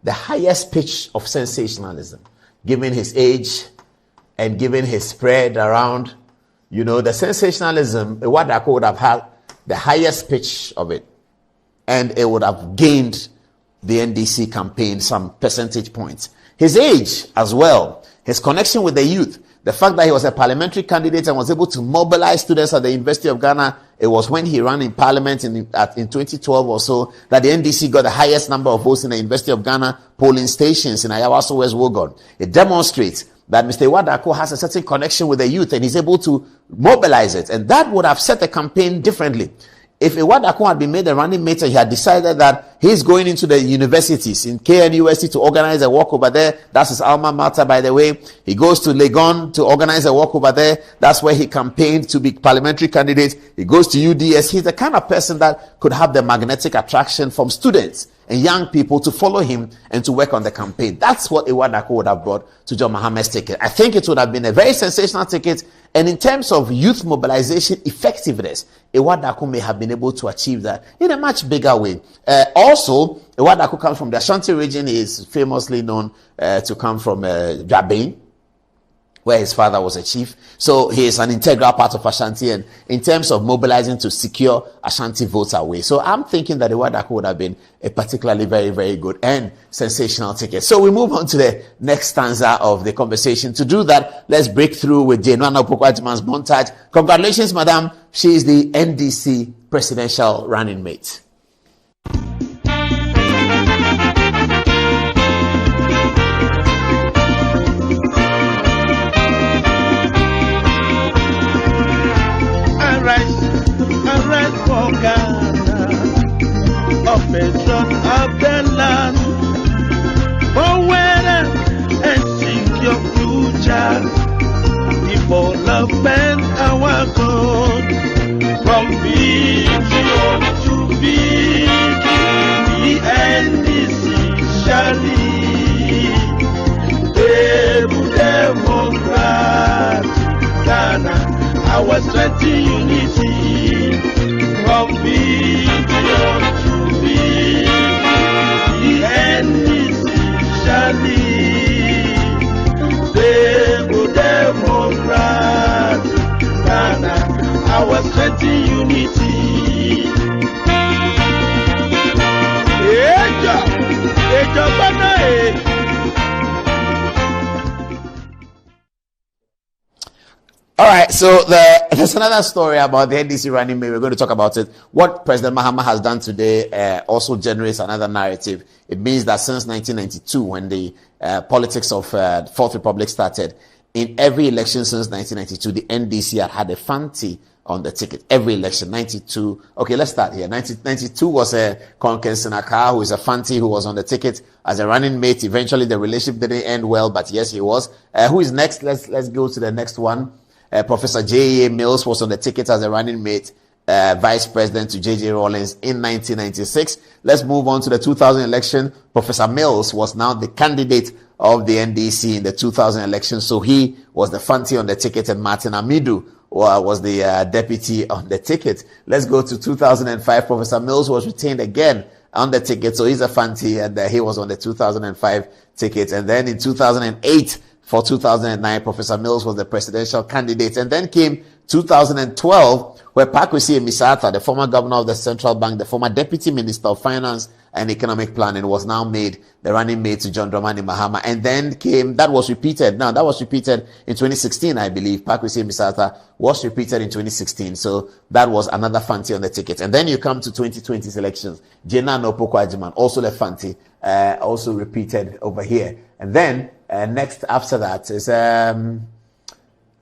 the highest pitch of sensationalism, given his age and given his spread around. The sensationalism, Iwua Darko would have had the highest pitch of it, and it would have gained the NDC campaign some percentage points. His age as well, his connection with the youth, the fact that he was a parliamentary candidate and was able to mobilize students at the University of Ghana. It was when he ran in parliament in 2012 or so that the NDC got the highest number of votes in the University of Ghana polling stations in Ayawaso, West Wuogon. It demonstrates that Mr. Iwua Darko has a certain connection with the youth and he's able to mobilize it. And that would have set the campaign differently. If Iwua Darko had been made a running mate and he had decided that he's going into the universities in KNUST to organize a walk over there, that's his alma mater, by the way. He goes to Legon to organize a walk over there. That's where he campaigned to be parliamentary candidate. He goes to UDS. He's the kind of person that could have the magnetic attraction from students and young people to follow him and to work on the campaign. That's what Iwua Darko would have brought to John Mahama's ticket. I think it would have been a very sensational ticket. And in terms of youth mobilization effectiveness, Iwua Darko may have been able to achieve that in a much bigger way. Also, Iwua Darko comes from the Ashanti region. He is famously known to come from Dwabin, where his father was a chief. So he is an integral part of Ashanti, and in terms of mobilizing to secure Ashanti votes away. So I'm thinking that Iwua Darko would have been a particularly very, very good and sensational ticket. So we move on to the next stanza of the conversation. To do that, let's break through with Jane Nana Opoku-Agyeman's montage. Congratulations, madam. She is the NDC presidential running mate. Arise for Ghana, oppression of the land, forward and seek your future, development our God, from vision to vision, the NDC shall lead, able democrat, Ghana. Our strength in unity, from vision to vision, the NDC shall lead, stable democrat, Ghana, our strength in unity. All right, so there's another story about the NDC running mate. We're going to talk about it. What President Mahama has done today also generates another narrative. It means that since 1992, when the politics of Fourth Republic started, in every election since 1992, the NDC had a Fanti on the ticket. Every election, 92. Okay, let's start here. 1992 was Konken Senaka, who is a Fanti who was on the ticket as a running mate. Eventually, the relationship didn't end well, but yes, he was. Who is next? Let's go to the next one. Professor J.A. Mills was on the ticket as a running mate, vice president to J.J. Rawlings in 1996. Let's move on to the 2000 election. Professor Mills was now the candidate of the NDC in the 2000 election. So he was the Fanti on the ticket, and Martin Amidu was the deputy on the ticket. Let's go to 2005. Professor Mills was retained again on the ticket. So he's a Fanti, and he was on the 2005 ticket. And then in 2008, for 2009, Professor Mills was the presidential candidate. And then came 2012, where Pakwesi Misata, the former governor of the central bank, the former deputy minister of finance and economic planning, was now made the running mate to John Dramani Mahama. And then that was repeated in 2016, I believe. Pakwesi Misata was repeated in 2016. So that was another Fanti on the ticket. And then you come to 2020 elections. Jane Nana Opoku-Agyeman, also the Fanti, also repeated over here. And then next after that is Jane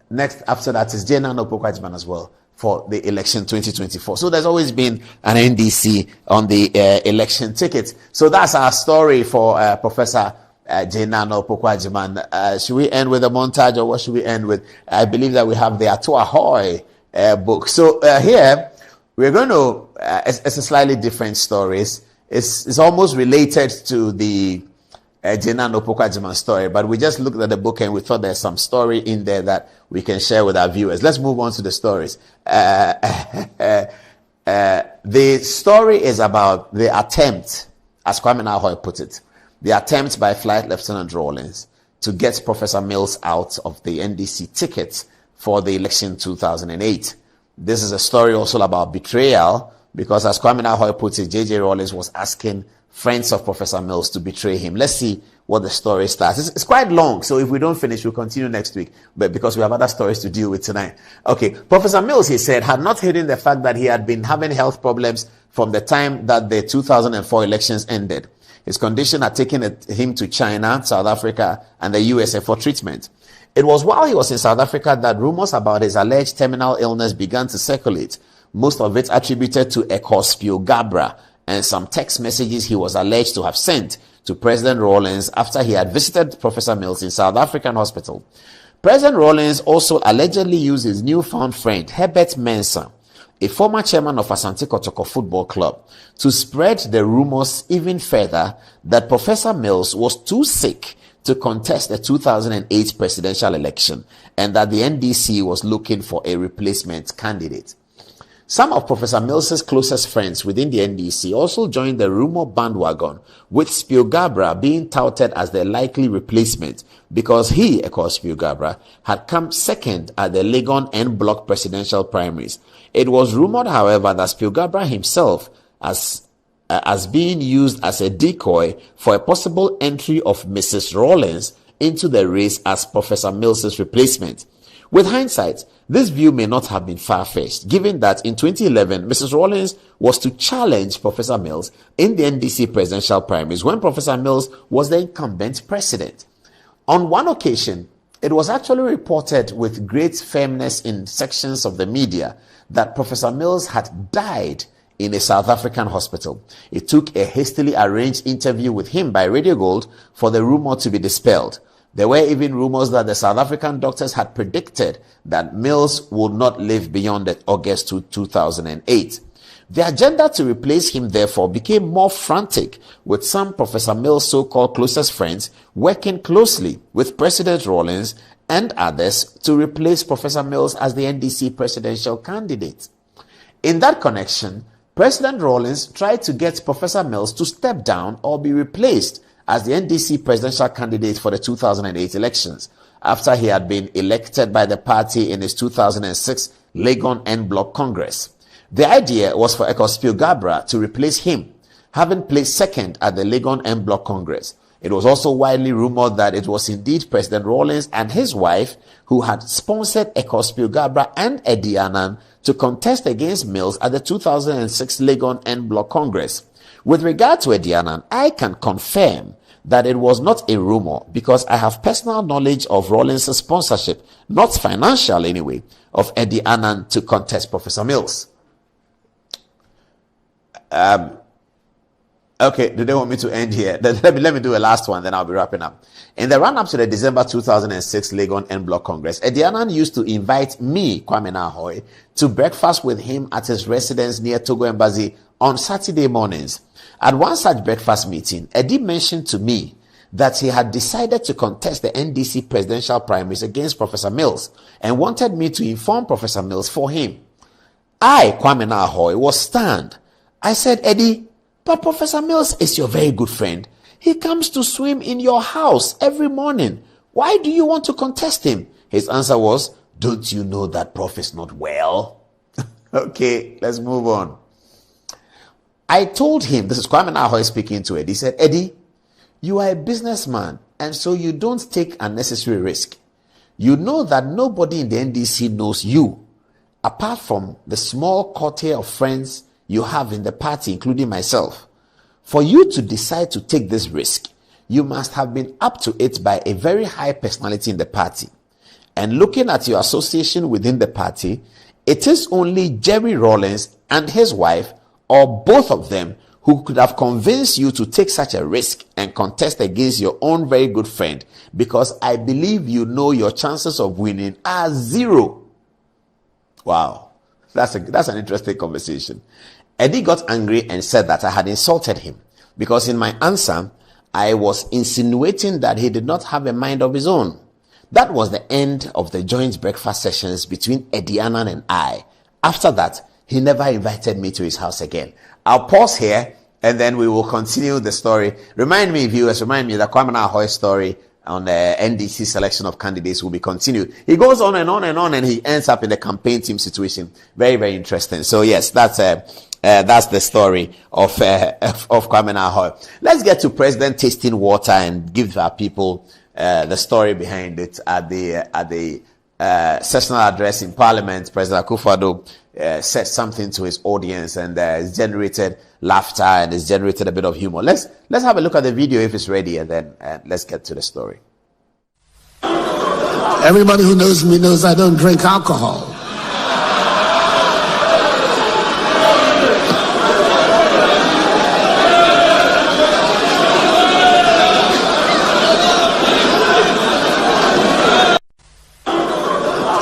Nana Opoku-Agyeman as well for the election 2024. So there's always been an NDC on the election ticket. So that's our story for Professor Jane Nana Opoku-Agyeman. Should we end with a montage, or what should we end with? I believe that we have the Ato Ahoy book. So here we're going to it's a slightly different story. It's almost related to the Jane Nana Opoku-Agyeman story, but we just looked at the book and we thought there's some story in there that we can share with our viewers. Let's move on to the stories. The story is about the attempt, as Kwame Nkrumah put it, the attempt by Flight Lieutenant Rawlings to get Professor Mills out of the NDC ticket for the election 2008. This is a story also about betrayal, because as Kwame Nkrumah puts it, J.J. Rawlings was asking friends of Professor Mills to betray him. Let's see what the story starts. It's quite long, so if we don't finish, we'll continue next week, but because we have other stories to deal with tonight. Okay, Professor Mills, he said, had not hidden the fact that he had been having health problems from the time that the 2004 elections ended. His condition had taken him to China, South Africa, and the USA for treatment. It was while he was in South Africa that rumors about his alleged terminal illness began to circulate, most of it attributed to Ecospio-Gabra and some text messages he was alleged to have sent to President Rawlings after he had visited Professor Mills in South African hospital. President Rawlings also allegedly used his newfound friend, Herbert Mensah, a former chairman of Asante Kotoko Football Club, to spread the rumors even further that Professor Mills was too sick to contest the 2008 presidential election and that the NDC was looking for a replacement candidate. Some of Professor Mills's closest friends within the NDC also joined the rumor bandwagon, with Spio-Gabra being touted as the likely replacement because he, Spio-Gabra, had come second at the Legon en Bloc presidential primaries. It was rumored, however, that Spio-Gabra himself as being used as a decoy for a possible entry of Mrs. Rawlings into the race as Professor Mills's replacement. With hindsight, this view may not have been far-fetched, given that in 2011, Mrs. Rawlings was to challenge Professor Mills in the NDC presidential primaries when Professor Mills was the incumbent president. On one occasion, it was actually reported with great firmness in sections of the media that Professor Mills had died in a South African hospital. It took a hastily arranged interview with him by Radio Gold for the rumor to be dispelled. There were even rumors that the South African doctors had predicted that Mills would not live beyond August 2008. The agenda to replace him, therefore, became more frantic, with some Professor Mills' so-called closest friends working closely with President Rawlings and others to replace Professor Mills as the NDC presidential candidate. In that connection, President Rawlings tried to get Professor Mills to step down or be replaced as the NDC presidential candidate for the 2008 elections, after he had been elected by the party in his 2006 Legon en Bloc Congress. The idea was for Ecospio-Gabra to replace him, having placed second at the Legon en Bloc Congress. It was also widely rumored that it was indeed President Rawlings and his wife who had sponsored Ecospio-Gabra and Eddie Annan to contest against Mills at the 2006 Legon en Bloc Congress. With regard to Eddie Annan, I can confirm that it was not a rumor because I have personal knowledge of Rawlings' sponsorship, not financial anyway, of Eddie Annan to contest Professor Mills. Okay, do they want me to end here? Let me do a last one, then I'll be wrapping up. In the run-up to the December 2006 Legon en Bloc Congress, Eddie Annan used to invite me, Kwame Nkrumah, to breakfast with him at his residence near Togo Embassy on Saturday mornings. At one such breakfast meeting, Eddie mentioned to me that he had decided to contest the NDC presidential primaries against Professor Mills and wanted me to inform Professor Mills for him. I, Kwame Nkrumah, was stunned. I said, Eddie, but Professor Mills is your very good friend. He comes to swim in your house every morning. Why do you want to contest him? His answer was, don't you know that Prof is not well? Okay, let's move on. I told him, this is Kwame Nkrumah speaking to Eddie, he said, Eddie, you are a businessman and so you don't take unnecessary risk. You know that nobody in the NDC knows you, apart from the small coterie of friends you have in the party, including myself. For you to decide to take this risk, you must have been up to it by a very high personality in the party. And looking at your association within the party, it is only Jerry Rawlings and his wife, or both of them, who could have convinced you to take such a risk and contest against your own very good friend, because I believe you know your chances of winning are zero. Wow, that's an interesting conversation. Eddie got angry and said that I had insulted him because in my answer, I was insinuating that he did not have a mind of his own. That was the end of the joint breakfast sessions between Eddie Annan and I. After that, he never invited me to his house again. I'll pause here and then we will continue the story. Remind me, viewers, that Kwame Nkrumah's story on the NDC selection of candidates will be continued. He goes on and on and on, and he ends up in the campaign team situation. Very, very interesting. So yes, that's the story of Kwame Nkrumah. Let's get to President tasting water and give our people the story behind it. At the sessional address in Parliament, President Akufo-Addo said something to his audience, and it's generated laughter and it's generated a bit of humor. Let's have a look at the video if it's ready, and then let's get to the story. Everybody who knows me knows I don't drink alcohol.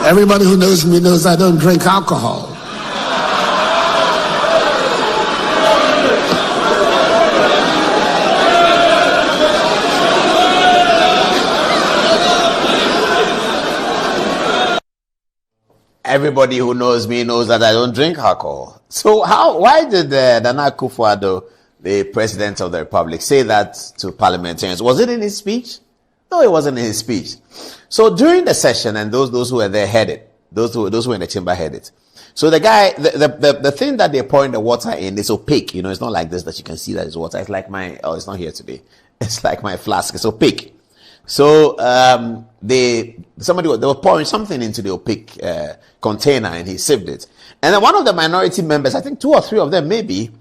Everybody who knows me knows I don't drink alcohol. Everybody who knows me knows that I don't drink alcohol. So why did Nana Akufo-Addo, the President of the Republic, say that to parliamentarians? Was it in his speech? No, it wasn't in his speech. So during the session, and those who were there heard it, those who were in the chamber heard it. So the guy, the thing that they're pouring the water in is opaque. It's not like this that you can see that it's water. It's like it's not here today. It's like my flask. It's opaque. So they were pouring something into the opaque container, and he sipped it. And then one of the minority members, I think 2 or 3 of them maybe,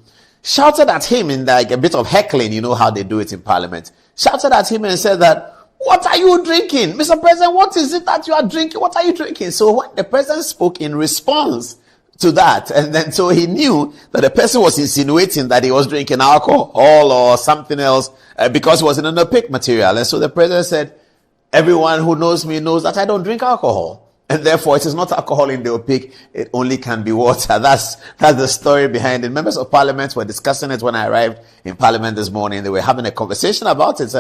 shouted at him in like a bit of heckling. You know how they do it in Parliament. Shouted at him and said that, "What are you drinking? Mr. President, what is it that you are drinking? What are you drinking?" So when the president spoke in response to that, and then so he knew that the person was insinuating that he was drinking alcohol or something else because it was in an opaque material. And so the president said, "Everyone who knows me knows that I don't drink alcohol. And therefore, it is not alcohol in the opaque. It only can be water." That's the story behind it. Members of Parliament were discussing it when I arrived in Parliament this morning. They were having a conversation about it.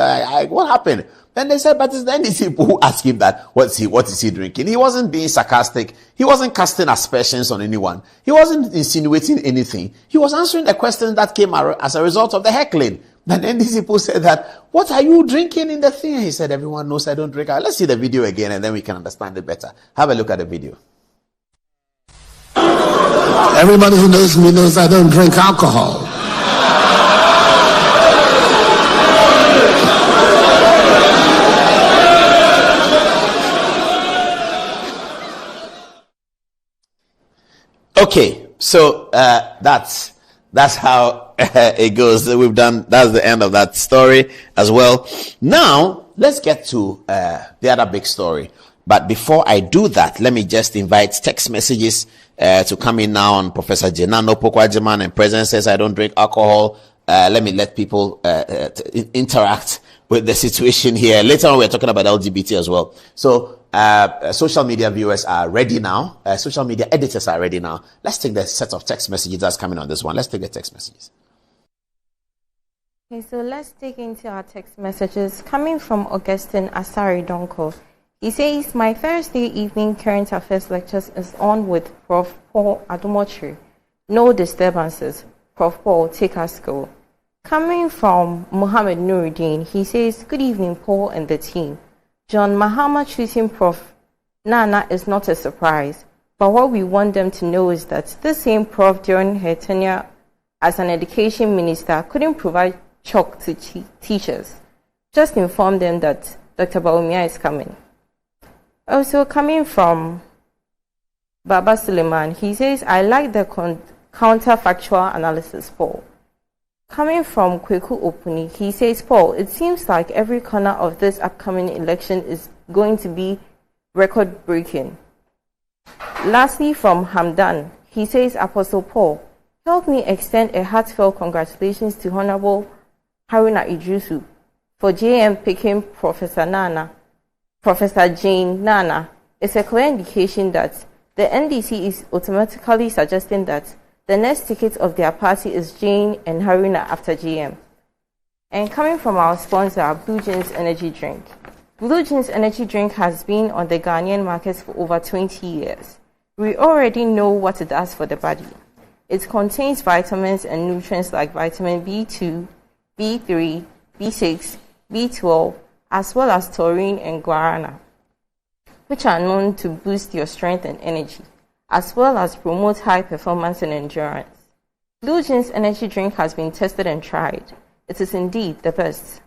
What happened? Then they said, but it's the NDC people who asked him that, what is he drinking? He wasn't being sarcastic. He wasn't casting aspersions on anyone. He wasn't insinuating anything. He was answering the questions that came as a result of the heckling. Then NDC people said that, "What are you drinking in the thing?" He said, "Everyone knows I don't drink." Let's see the video again, and then we can understand it better. Have a look at the video. Everybody who knows me knows I don't drink alcohol. Okay, so that's how it goes. That's the end of that story as well. Now, let's get to the other big story. But before I do that, let me just invite text messages to come in now on Professor Jenano Pokwajiman, and President says I don't drink alcohol. Let people interact with the situation here. Later on, we're talking about LGBT as well. So, social media viewers are ready now. Social media editors are ready now. Let's take the set of text messages that's coming on this one. Let's take the text messages. Okay, so let's dig into our text messages. Coming from Augustine Asari Donko. He says, "My Thursday evening current affairs lectures is on with Prof. Paul Adumochu. No disturbances. Prof. Paul, take us go." Coming from Muhammad Nuruddin, he says, "Good evening, Paul and the team. John Mahama choosing Prof. Nana is not a surprise, but what we want them to know is that this same Prof during her tenure as an education minister couldn't provide chalk to teachers. Just inform them that Dr. Bawumia is coming." Also coming from Baba Suleiman, he says, "I like the counterfactual analysis, Paul." Coming from Kweku Opuni, he says, "Paul, it seems like every corner of this upcoming election is going to be record-breaking." Lastly, from Hamdan, he says, "Apostle Paul, help me extend a heartfelt congratulations to Honorable Haruna Idrisu for JM picking Professor Jane Nana. It's a clear indication that the NDC is automatically suggesting that the next ticket of their party is Jane and Haruna after GM." And coming from our sponsor, Blue Jeans Energy Drink. Blue Jeans Energy Drink has been on the Ghanaian market for over 20 years. We already know what it does for the body. It contains vitamins and nutrients like vitamin B2, B3, B6, B12, as well as taurine and guarana, which are known to boost your strength and energy, as well as promote high performance and endurance. Blue Jeans energy drink has been tested and tried. It is indeed the best.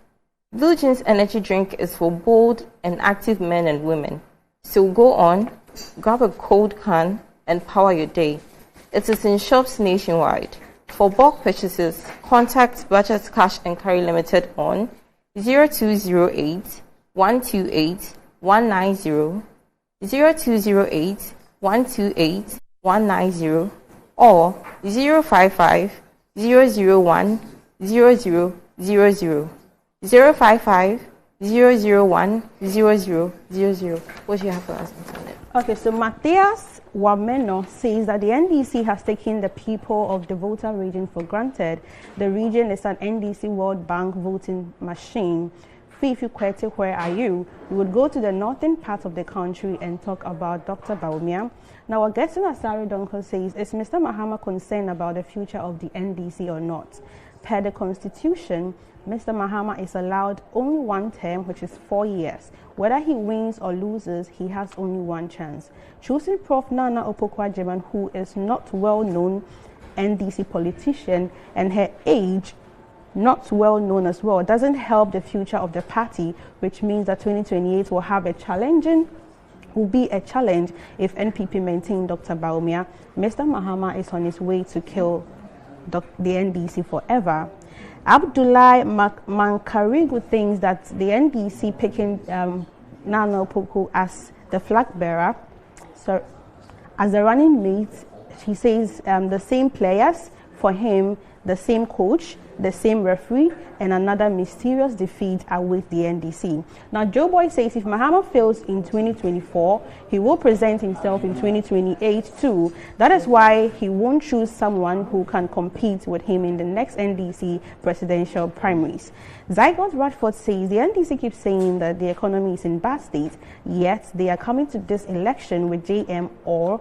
Blue Jeans energy drink is for bold and active men and women. So go on, grab a cold can, and power your day. It is in shops nationwide. For bulk purchases, contact Budget Cash and Carry Limited on 0208 128 190, 0208 128 190, or 055 001 0000, 055 001 0000. What do you have for us, Internet? Okay, so Matthias Wameno says that the NDC has taken the people of the Volta region for granted. The region is an NDC World Bank voting machine. Fifi Kwete, where are you? We would go to the northern part of the country and talk about Dr. Bawumia. Now, Augustine Asari Donko says, is Mr. Mahama concerned about the future of the NDC or not? Per the Constitution, Mr. Mahama is allowed only one term, which is 4 years. Whether he wins or loses, he has only one chance. Choosing Prof. Nana Opoku-Agyeman, who is not well-known NDC politician, and her age not well known as well, doesn't help the future of the party, which means that 2028 will be a challenge if NPP maintain Dr. Bawumia. Mr. Mahama is on his way to kill the NDC forever. Abdullah Mankarigu thinks that the NDC picking Nana Opoku as the flag bearer, so as a running mate, he says the same players for him, the same coach, the same referee, and another mysterious defeat await the NDC. Now, Joe Boy says if Mahama fails in 2024, he will present himself in 2028 too. That is why he won't choose someone who can compete with him in the next NDC presidential primaries. Zygote Radford says the NDC keeps saying that the economy is in bad state, yet they are coming to this election with JM or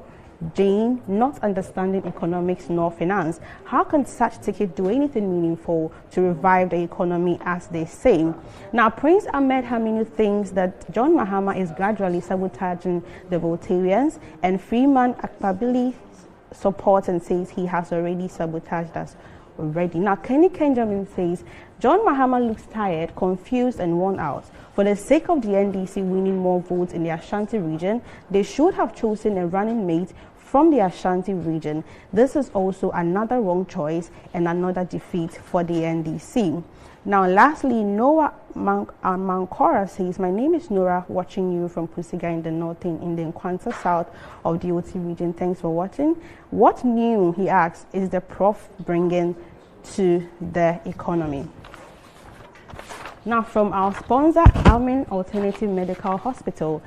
Jane not understanding economics nor finance. How can such ticket do anything meaningful to revive the economy, as they say? Now, Prince Ahmed Haminu thinks that John Mahama is gradually sabotaging the Voltarians, and Freeman Akpabili supports and says he has already sabotaged us already. Now, Kenny Kenjamin says John Mahama looks tired, confused, and worn out. For the sake of the NDC winning more votes in the Ashanti region, they should have chosen a running mate from the Ashanti region. This is also another wrong choice and another defeat for the NDC. Now, lastly, Noah Mankora says, my name is Nora, watching you from Pusiga in the north in the Nkwanta south of the OT region. Thanks for watching. What new, he asks, is the prof bringing to the economy? Now, from our sponsor, Almin Alternative Medical Hospital.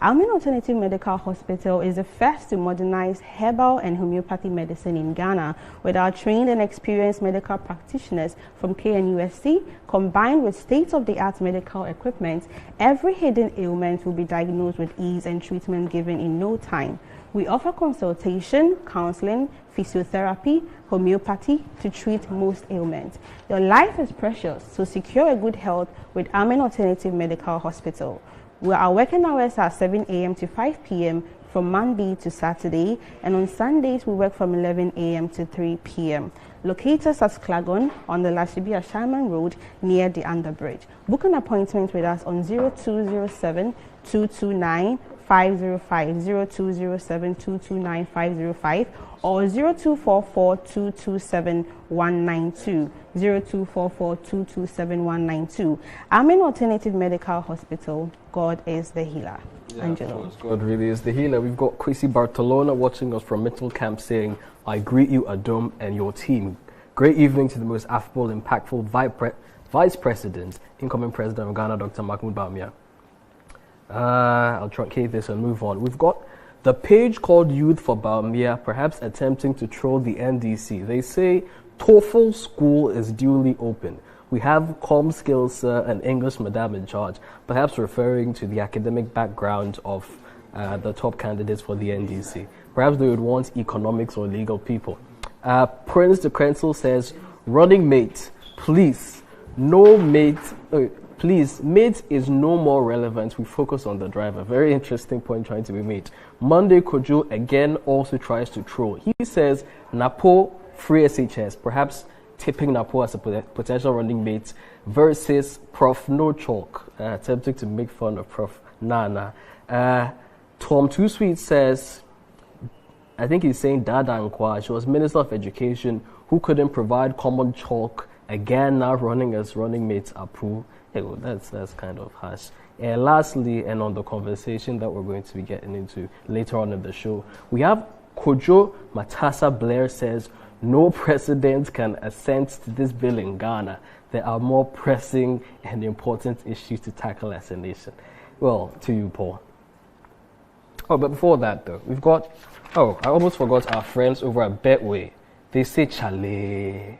Almin Alternative Medical Hospital is the first to modernize herbal and homeopathy medicine in Ghana, with our trained and experienced medical practitioners from KNUST, combined with state-of-the-art medical equipment. Every hidden ailment will be diagnosed with ease and treatment given in no time. We offer consultation, counseling, physiotherapy, homeopathy to treat most ailments. Your life is precious, so secure a good health with Almin Alternative Medical Hospital. Our working hours are 7 a.m. to 5 p.m. from Monday to Saturday, and on Sundays we work from 11 a.m. to 3 p.m. Locate us at Klagon on the Lashibia Sharman Road near the Underbridge. Book an appointment with us on 0207 229 505, 0207 229 505, or 0244 227 192, 0244 227 192. Amen Alternative Medical Hospital. God is the healer. Yeah, Angelo. God really is the healer. We've got Kwesi Bartolona watching us from Mitchell Camp saying, I greet you, Adom, and your team. Great evening to the most affable, impactful Vice President, incoming President of Ghana, Dr. Mahmoud Bawumia. I'll truncate this and move on. We've got the page called Youth for Bawumia, perhaps attempting to troll the NDC. They say TOEFL school is duly open. We have Com Skills and English Madam in charge, perhaps referring to the academic background of the top candidates for the NDC. Perhaps they would want economics or legal people. Prince de Krenzel says, running mate, please, no mate, please, mate is no more relevant. We focus on the driver. Very interesting point trying to be made. Monday Kojo again also tries to troll. He says, Napo, free SHS, perhaps tipping Napo as a potential running mate versus Prof. No Chalk, attempting to make fun of Prof. Nana. Tom Too Sweet says, I think he's saying Dada Nkwa, she was Minister of Education who couldn't provide common chalk, again now running as running mates Apu. Hey, well, that's kind of harsh. And lastly, and on the conversation that we're going to be getting into later on in the show, we have Kojo Matasa Blair says, no president can assent to this bill in Ghana. There are more pressing and important issues to tackle as a nation. Well, to you, Paul. Oh, but before that, though, we've got... Oh, I almost forgot our friends over at Betway. They say, Chale,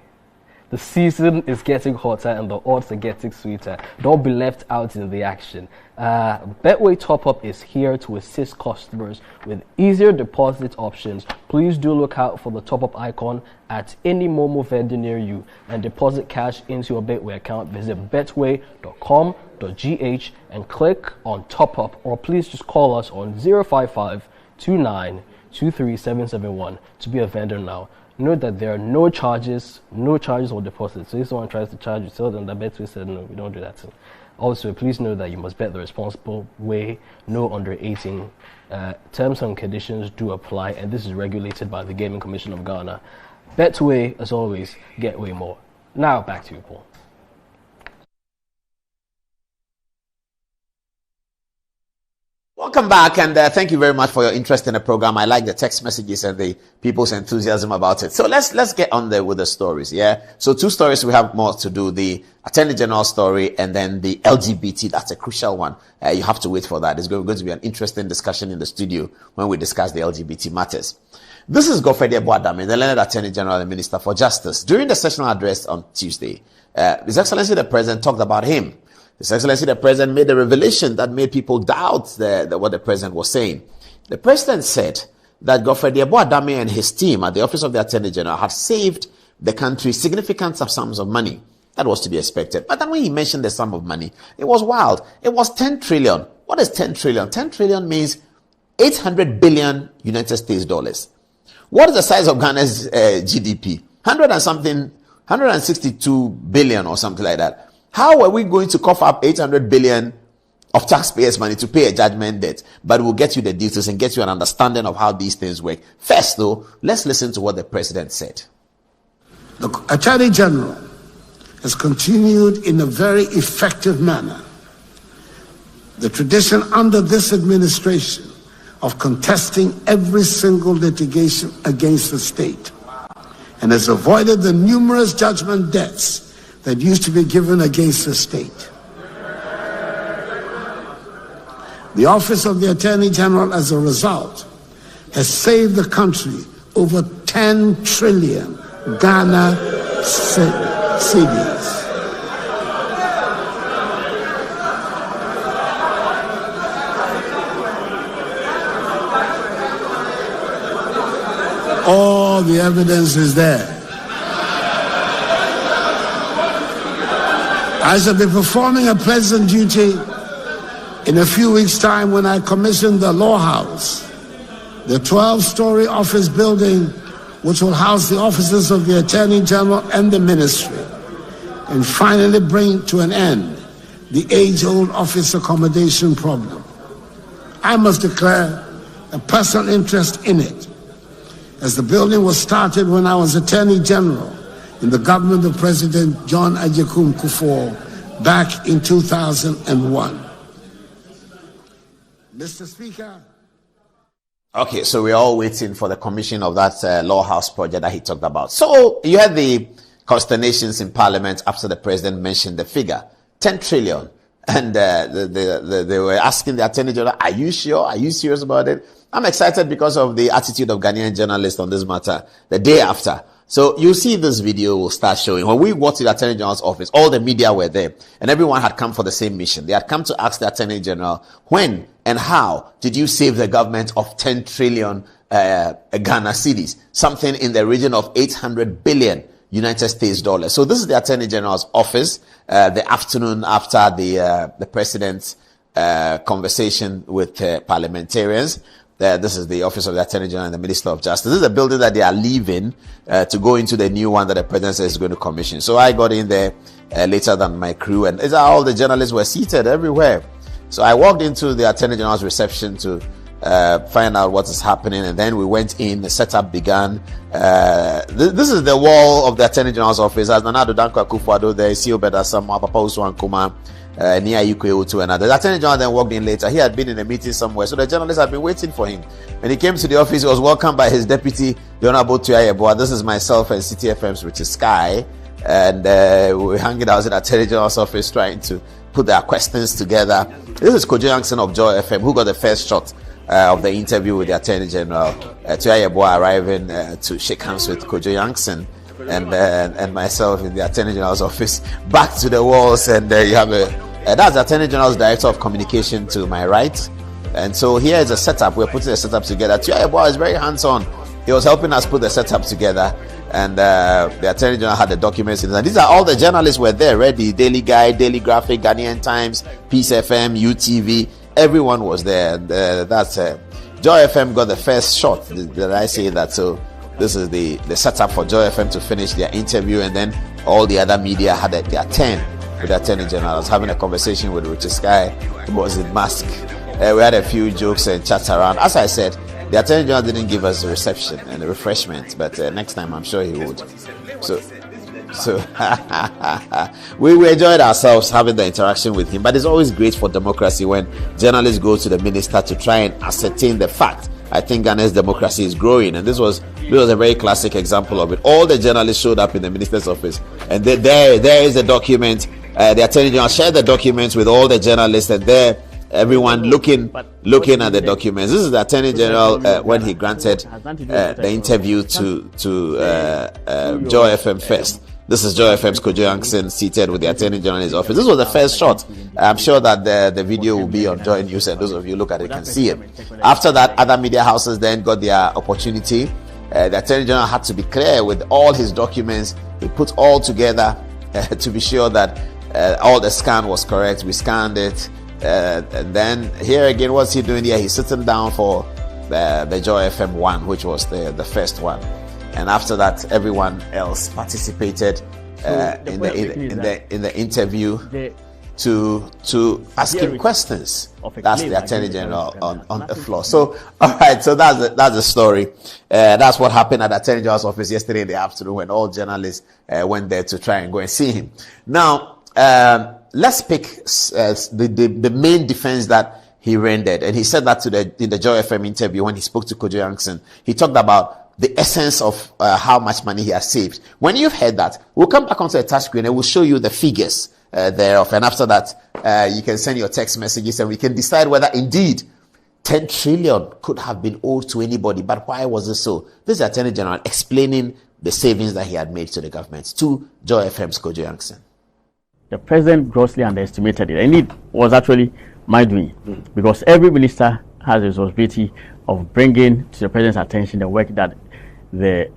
the season is getting hotter and the odds are getting sweeter. Don't be left out in the action. Betway Top Up is here to assist customers with easier deposit options. Please do look out for the Top Up icon at any Momo vendor near you and deposit cash into your Betway account. Visit betway.com.gh and click on Top Up, or please just call us on 055-2923-771 to be a vendor now. Note that there are no charges or deposits. So if someone tries to charge you, tell them that Betway said no, we don't do that. So also, please know that you must bet the responsible way, no under 18. Terms and conditions do apply, and this is regulated by the Gaming Commission of Ghana. Betway, as always, get way more. Now, back to you, Paul. Welcome back, and thank you very much for your interest in the program. I like the text messages and the people's enthusiasm about it. So let's get on there with the stories, yeah? So 2 stories we have more to do, the Attorney General story and then the LGBT. That's a crucial one. You have to wait for that. It's going to be an interesting discussion in the studio when we discuss the LGBT matters. This is Godfrey Aboadame, the learned Attorney General and Minister for Justice. During the sessional address on Tuesday, His Excellency the President talked about him. His Excellency the President made a revelation that made people doubt what the President was saying. The President said that Godfrey Aboadame and his team at the Office of the Attorney General have saved the country significant sums of money. That was to be expected. But then when he mentioned the sum of money, it was wild. It was 10 trillion. What is 10 trillion? 10 trillion means 800 billion United States dollars. What is the size of Ghana's GDP? 162 billion or something like that. How are we going to cough up 800 billion of taxpayers' money to pay a judgment debt? But we'll get you the details and get you an understanding of how these things work. First, though, let's listen to what the President said. The Attorney General has continued in a very effective manner the tradition under this administration of contesting every single litigation against the state, and has avoided the numerous judgment debts that used to be given against the state. The Office of the Attorney General, as a result, has saved the country over 10 trillion Ghana cedis. All the evidence is there. I shall be performing a pleasant duty in a few weeks' time when I commission the Law House, the 12-story office building which will house the offices of the Attorney General and the Ministry, and finally bring to an end the age-old office accommodation problem. I must declare a personal interest in it, as the building was started when I was Attorney General in the government of President John Agyekum Kufuor back in 2001. Mr. Speaker. Okay, so we're all waiting for the commission of that Law House project that he talked about. So you had the consternations in Parliament after the President mentioned the figure, 10 trillion. And they were asking the Attorney General, are you sure? Are you serious about it? I'm excited because of the attitude of Ghanaian journalists on this matter the day after. So you see this video will start showing. When we walked to the Attorney General's office, all the media were there and everyone had come for the same mission. They had come to ask the Attorney General, when and how did you save the government of 10 trillion Ghana cedis, something in the region of 800 billion United States dollars. So this is the Attorney General's office, the afternoon after the president's conversation with parliamentarians. This is the office of the Attorney General and the Minister of Justice. This is the building that they are leaving to go into the new one that the president says is going to commission. So I got in there later than my crew, and all the journalists were seated everywhere. So I walked into the Attorney General's reception to find out what is happening, and then we went in. The setup began. This is the wall of the Attorney General's office. As Nana Addo Dankwa Akufo-Addo, there is Obeda Samoa, Papa Usman Kuma, Nia Yukweutu, and others. The Attorney General then walked in later. He had been in a meeting somewhere, so the journalists had been waiting for him. When he came to the office, he was welcomed by his deputy, the Honorable Tuya Yeboah. This is myself and CTFM's, which is Sky, and we were hanging out in the Attorney General's office trying to put their questions together. This is Kojo Yankson of Joy FM, who got the first shot of the interview with the Attorney General. Tuya Yeboah arriving to shake hands with Kojo Yankson and myself in the Attorney General's office. Back to the walls, and you have that's the Attorney General's Director of Communication to my right. And so here is a setup. We're putting a setup together. Tuya Yeboah is very hands-on. He was helping us put the setup together, and the Attorney General had the documents in. And these are all the journalists were there ready. Daily Guide, Daily Graphic, Ghanaian Times, Peace FM, UTV. Everyone was there. That's Joy FM got the first shot. Did I say that? So this is the setup for Joy FM to finish their interview, and then all the other media had their turn with the Attorney General. I was having a conversation with Richard Sky, who was in mask. We had a few jokes and chats around. As I said, the Attorney General didn't give us a reception and a refreshment, but next time I'm sure he would. So we enjoyed ourselves having the interaction with him. But it's always great for democracy when journalists go to the minister to try and ascertain the fact. I think Ghana's democracy is growing, and this was a very classic example of it. All the journalists showed up in the minister's office, and there is a document. The Attorney General shared the documents with all the journalists, and there everyone looking at the documents. This is the Attorney General when he granted the interview to Joy FM first. This is Joy FM's Kojo Yankson seated with the Attorney General in his office. This was the first shot. I'm sure that the video will be on Joy News, and those of you look at it can see it. After that, other media houses then got their opportunity. The Attorney General had to be clear with all his documents. He put all together to be sure that all the scan was correct. We scanned it. And then here again, what's he doing here? He's sitting down for the Joy FM 1, which was the first one. And after that, everyone else participated in the interview to ask him questions. That's the Attorney General on the floor. So, all right, so that's the story. That's what happened at the Attorney General's office yesterday in the afternoon when all journalists went there to try and go and see him. Now, let's pick the main defense that he rendered, and he said that in the Joy FM interview when he spoke to Kojo Yankson. He talked about the essence of how much money he has saved. When you've heard that, we'll come back onto the touch screen and we'll show you the figures thereof. And after that, you can send your text messages and we can decide whether indeed 10 trillion could have been owed to anybody. But why was it so? This is the Attorney General explaining the savings that he had made to the government to Joy FM's Kojo Yankson. The president grossly underestimated it, and it was actually my doing, because every minister has a responsibility of bringing to the president's attention the work that the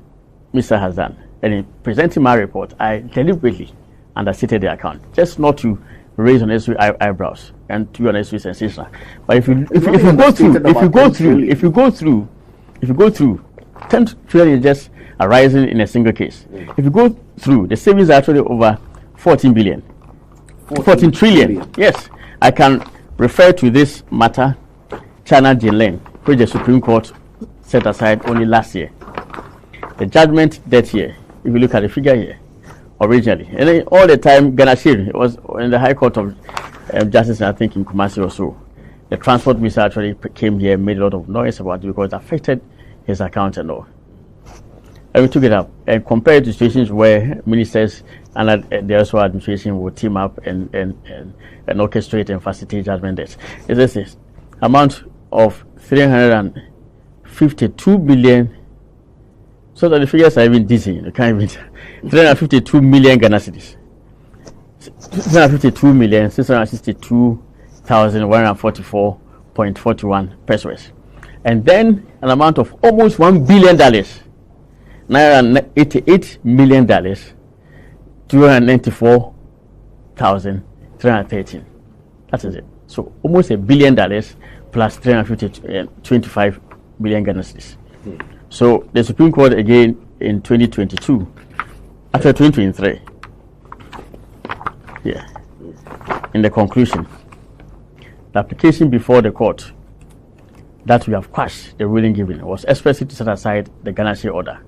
minister has done. And in presenting my report, I deliberately understated the account, just not to raise unnecessary eyebrows and to be unnecessary sensational. But if you go through, 10 trillion is just arising in a single case. If you go through, the savings are actually over 14 billion. 14 trillion. Yes, I can refer to this matter, China Jinleng, which the Supreme Court set aside only last year. The judgment that year, if you look at the figure here, originally, and then all the time, Ganashir was in the High Court of Justice, I think in Kumasi or so. The transport minister actually came here, made a lot of noise about it because it affected his account and all. And we took it up and compared to situations where ministers and the also administration would team up and orchestrate and facilitate judgment debts. It's this amount of 352 billion. So that the figures are even dizzy. You can't even 352 million Ghana cedis. 352,662,144.41 pesos. and then an amount of almost $1 billion, $988 million, 294,313. That is it. So almost $1 billion plus 325 million Ghana cedis. So the Supreme Court again in 2022, after 2023, in the conclusion, the application before the court that we have quashed the ruling given was expressly to set aside the Ghana Share Order,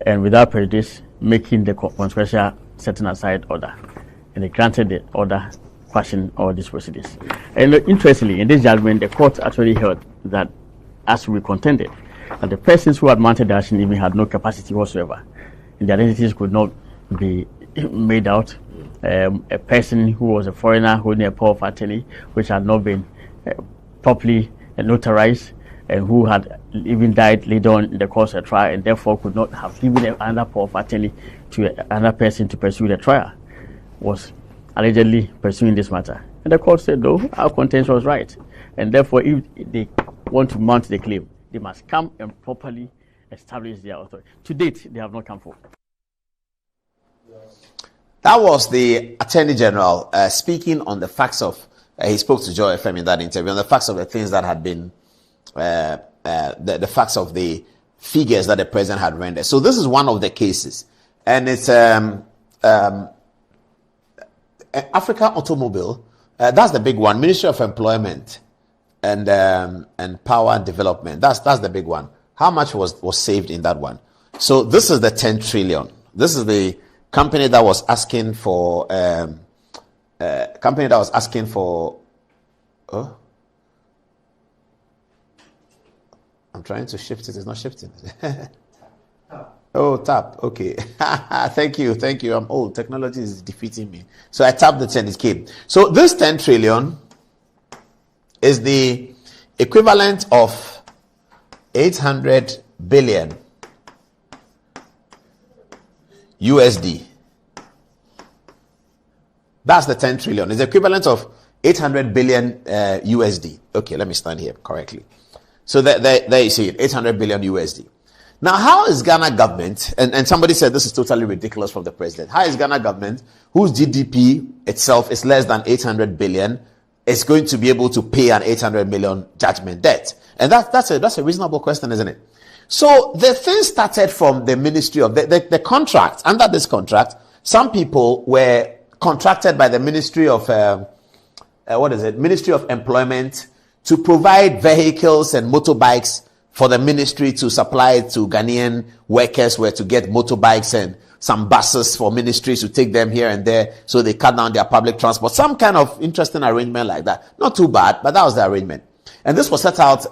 and without prejudice, making the controversial setting aside order, and they granted the order quashing all these proceedings. And interestingly, in this judgment, the court actually held that, as we contended, that the persons who had mounted the action even had no capacity whatsoever, and their identities could not be made out. A person who was a foreigner holding a power of attorney which had not been properly notarized, and who had even died later on in the course of the trial, and therefore could not have given another power of attorney to another person to pursue the trial, was allegedly pursuing this matter. And the court said, no, our contention was right, and therefore if they want to mount the claim, they must come and properly establish their authority. To date, they have not come forward. That was the Attorney General speaking on the facts of, he spoke to Joy FM in that interview, on the facts of the things that had been, the facts of the figures that the president had rendered. So this is one of the cases. And it's Africa Automobile, that's the big one. Ministry of Employment and Power and Development. That's the big one. How much was saved in that one? So this is the 10 trillion. This is the company that was asking for I'm trying to shift it. It's not shifting. Oh, tap. Okay. Thank you. I'm old. Technology is defeating me. So I tapped the 10. It came. So this 10 trillion is the equivalent of 800 billion USD. That's the 10 trillion. It's the equivalent of 800 billion USD. Okay, let me stand here correctly. So there you see it, 800 billion USD. Now, how is Ghana government, and somebody said this is totally ridiculous from the president, how is Ghana government, whose GDP itself is less than 800 billion, is going to be able to pay an 800 million judgment debt? And that's a reasonable question, isn't it? So the thing started from the ministry of the contract. Under this contract, some people were contracted by the Ministry of Ministry of Employment to provide vehicles and motorbikes for the ministry to supply to Ghanaian workers, were to get motorbikes and some buses for ministries to take them here and there, so they cut down their public transport. Some kind of interesting arrangement like that. Not too bad, but that was the arrangement. And this was set out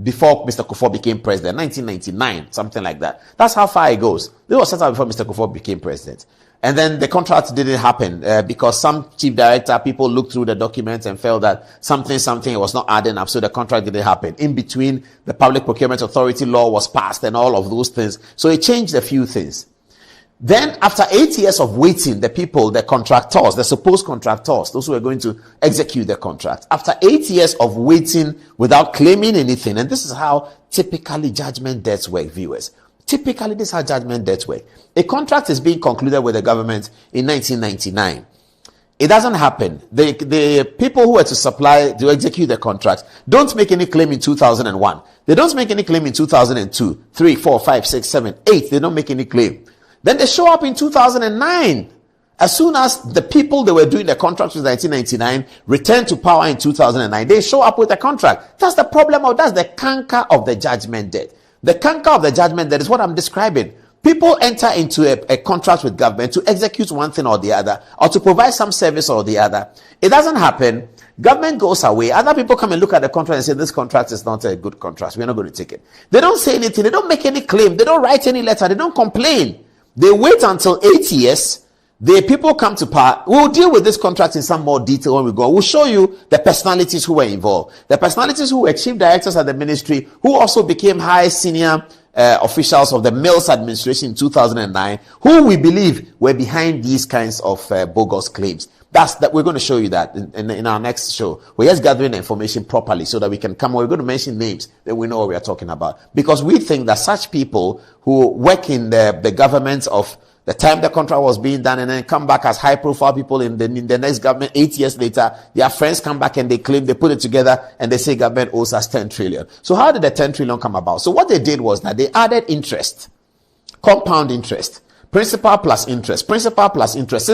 before Mr. Kufuor became president, 1999, something like that. That's how far it goes. This was set out before Mr. Kufuor became president. And then the contract didn't happen because some chief director, people looked through the documents and felt that something was not adding up, so the contract didn't happen. In between, the Public Procurement Authority law was passed and all of those things. So it changed a few things. Then, after 8 years of waiting, the people, the contractors, the supposed contractors, those who were going to execute the contract, after 8 years of waiting without claiming anything, and this is how typically judgment debts work, viewers. Typically, this is how judgment debts work. A contract is being concluded with the government in 1999. It doesn't happen. The people who were to execute the contract don't make any claim in 2001. They don't make any claim in 2002, 3, 4, 5, 6, 7, 8. They don't make any claim. Then they show up in 2009. As soon as the people that were doing the contract in 1999 returned to power in 2009, they show up with a contract. That's the problem, that's the canker of the judgment debt. The canker of the judgment debt is what I'm describing. People enter into a contract with government to execute one thing or the other, or to provide some service or the other. It doesn't happen. Government goes away. Other people come and look at the contract and say, this contract is not a good contract. We're not going to take it. They don't say anything. They don't make any claim. They don't write any letter. They don't complain. They wait until 8 years. The people come to power. We'll deal with this contract in some more detail when we go. We'll show you the personalities who were involved. The personalities who were chief directors at the ministry, who also became high senior officials of the Mills administration in 2009, who we believe were behind these kinds of bogus claims. We're going to show you that in our next show. We're just gathering the information properly so that we can come. We're going to mention names that we know what we are talking about, because we think that such people who work in the governments of the time the contract was being done and then come back as high profile people in the next government 8 years later, their friends come back and they claim, they put it together and they say government owes us 10 trillion. So how did the 10 trillion come about? So what they did was that they added interest, compound interest. Principal plus interest since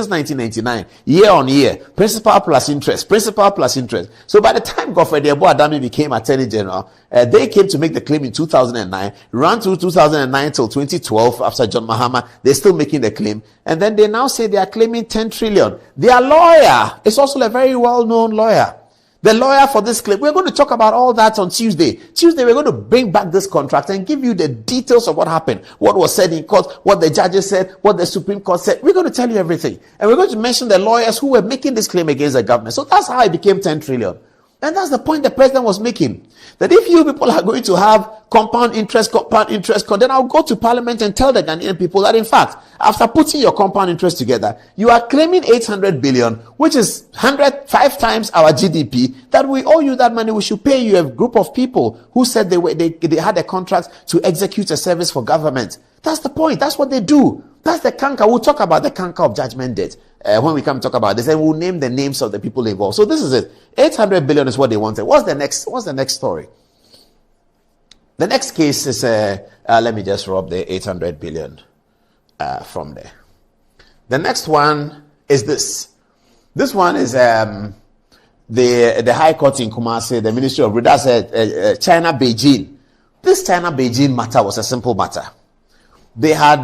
1999, year on year, principal plus interest. So by the time Godfrey Yeboah Adame became Attorney General, they came to make the claim in 2009, ran through 2009 till 2012 after John Mahama. They're still making the claim. And then they now say they are claiming 10 trillion. Their lawyer is also a very well-known lawyer. The lawyer for this claim. We're going to talk about all that on Tuesday. Tuesday, we're going to bring back this contract and give you the details of what happened, what was said in court, what the judges said, what the Supreme Court said. We're going to tell you everything. And we're going to mention the lawyers who were making this claim against the government. So that's how it became 10 trillion. And that's the point the president was making. That if you people are going to have compound interest, then I'll go to parliament and tell the Ghanaian people that, in fact, after putting your compound interest together, you are claiming 800 billion, which is 105 times our GDP, that we owe you that money. We should pay you. A group of people who said they had a contract to execute a service for government. That's the point. That's what they do. That's the canker. We'll talk about the canker of judgment debt when we come to talk about this, and we'll name the names of the people involved. So this is it. 800 billion is what they wanted. What's the next story? The next case is, let me just rub the 800 billion from there. The next one is this. This one is the High Court in Kumasi, the Ministry of Road. That's China Beijing. This China Beijing matter was a simple matter. They had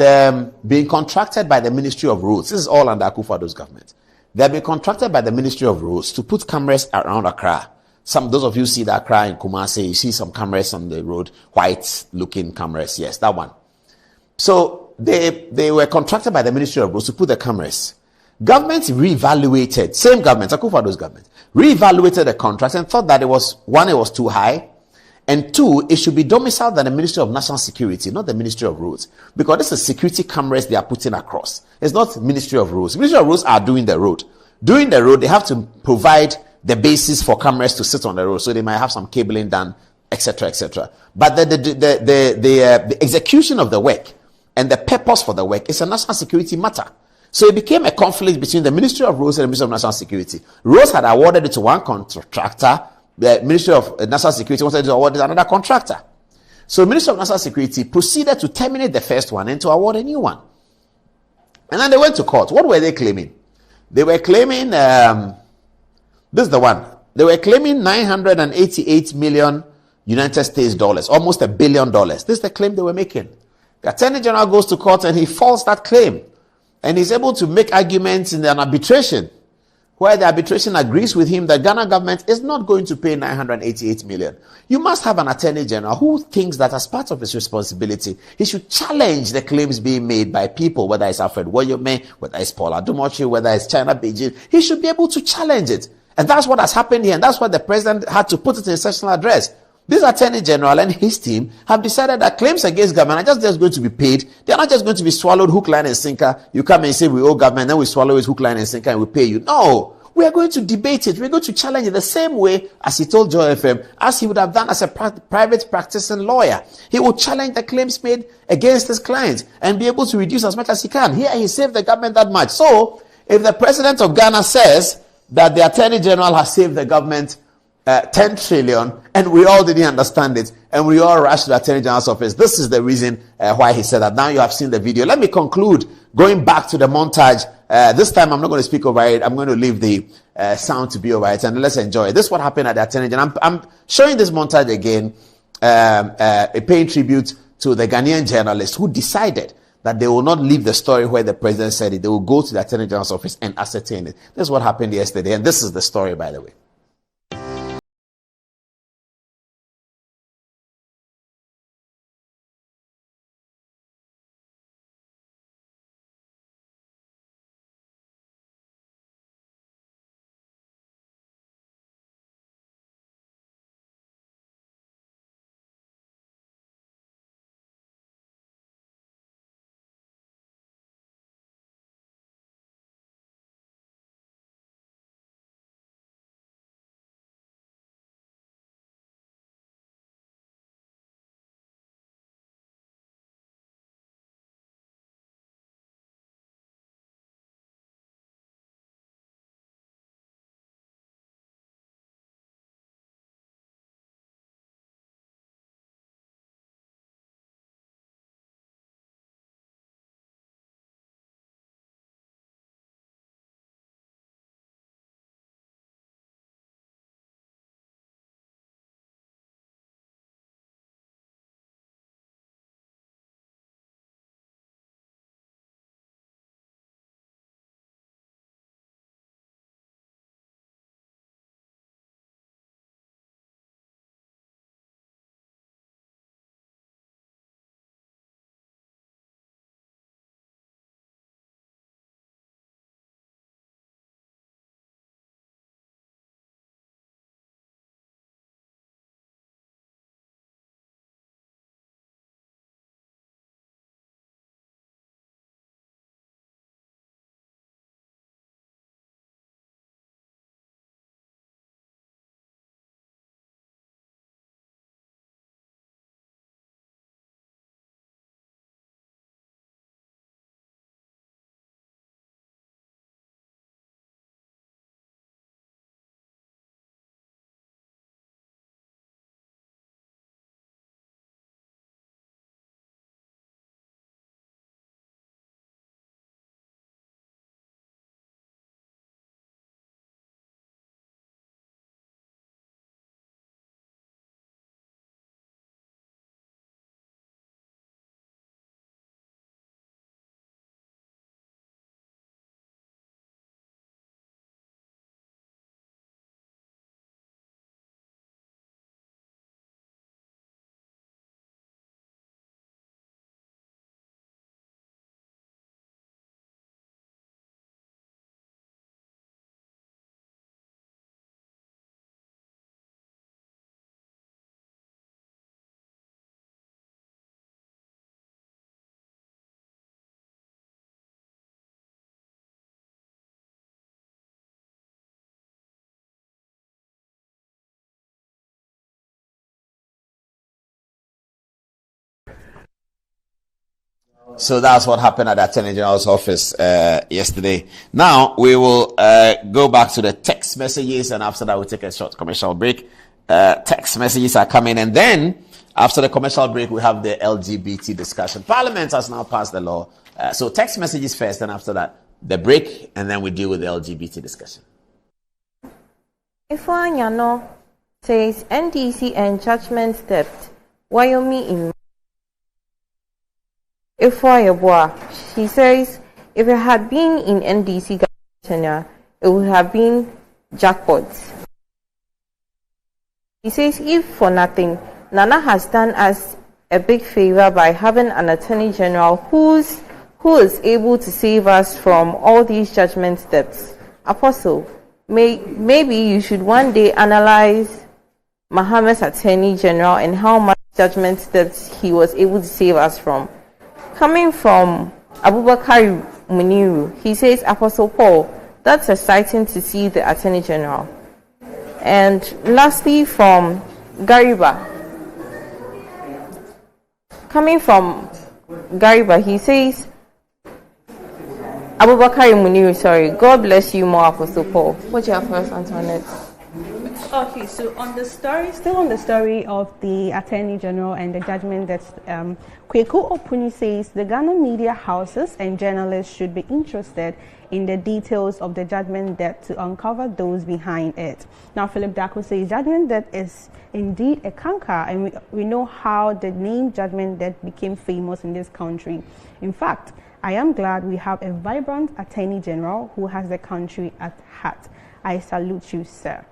been contracted by the Ministry of Roads. This is all under Akufo-Addo's government. They have been contracted by the Ministry of Roads to put cameras around Accra. Those of you see that Accra in Kumasi, you see some cameras on the road, white-looking cameras. Yes, that one. So they were contracted by the Ministry of Roads to put the cameras. Government reevaluated, same government, Akufo-Addo's government, reevaluated the contract and thought that it was too high. And two, it should be domiciled at the Ministry of National Security, not the Ministry of Roads. Because this is security cameras they are putting across. It's not Ministry of Roads. Ministry of Roads are doing the road. Doing the road, they have to provide the basis for cameras to sit on the road. So they might have some cabling done, etc., etc. But the execution of the work and the purpose for the work is a national security matter. So it became a conflict between the Ministry of Roads and the Ministry of National Security. Roads had awarded it to one contractor. The Ministry of National Security wanted to award it to another contractor. So the Ministry of National Security proceeded to terminate the first one and to award a new one. And then they went to court. What were they claiming? They were claiming, this is the one. They were claiming 988 million United States dollars, almost $1 billion. This is the claim they were making. The Attorney General goes to court and he falls that claim. And he's able to make arguments in an arbitration, where the arbitration agrees with him that Ghana government is not going to pay 988 million. You must have an Attorney General who thinks that as part of his responsibility, he should challenge the claims being made by people, whether it's Alfred Woyome, whether it's Paul Adumochi, whether it's China Beijing. He should be able to challenge it. And that's what has happened here. And that's why the president had to put it in a sessional address. This Attorney General and his team have decided that claims against government are just going to be paid. They are not just going to be swallowed hook, line, and sinker. You come and say we owe government, then we swallow it hook, line, and sinker, and we pay you. No. We are going to debate it. We're going to challenge it the same way as he told Joy FM, as he would have done as a private practicing lawyer. He will challenge the claims made against his clients and be able to reduce as much as he can. Here, he saved the government that much. So, if the president of Ghana says that the Attorney General has saved the government 10 trillion, and we all didn't understand it, and we all rushed to the Attorney General's office, this is the reason why he said that. Now you have seen the video. Let me conclude going back to the montage. This time I'm not going to speak over it. I'm going to leave the sound to be over it, and let's enjoy it. This is what happened at the Attorney General. I'm showing this montage again, paying tribute to the Ghanaian journalists who decided that they will not leave the story where the president said it. They will go to the Attorney General's office and ascertain it. This is what happened yesterday, and this is the story, by the way. So that's what happened at the Attorney General's office yesterday. Now we will go back to the text messages, and after that we'll take a short commercial break. Text messages are coming, and then after the commercial break we have the LGBT discussion. Parliament has now passed the law. So text messages first, and after that the break, and then we deal with the LGBT discussion. Ifeanyano says NDC and judgment debt. Wyoming in Ifeanyabua. She says if it had been in NDC government, it would have been jackpots. He says if for nothing, Nana has done us a big favor by having an Attorney General who is able to save us from all these judgment debts. Apostle, maybe you should one day analyze Mohammed's Attorney General and how much judgment debts he was able to save us from. Coming from Abubakar Muniru, he says, Apostle Paul, that's exciting to see the Attorney General. And lastly, from Gariba. Coming from Gariba, he says, Abubakar Muniru, sorry, God bless you more, Apostle Paul. What's your first, Antoinette? Okay, so on the story, still on the story of the Attorney General and the judgment that Kweku Opuni says the Ghana media houses and journalists should be interested in the details of the judgment debt to uncover those behind it. Now, Philip Dako says judgment debt is indeed a canker, and we know how the name judgment debt became famous in this country. In fact, I am glad we have a vibrant Attorney General who has the country at heart. I salute you, sir.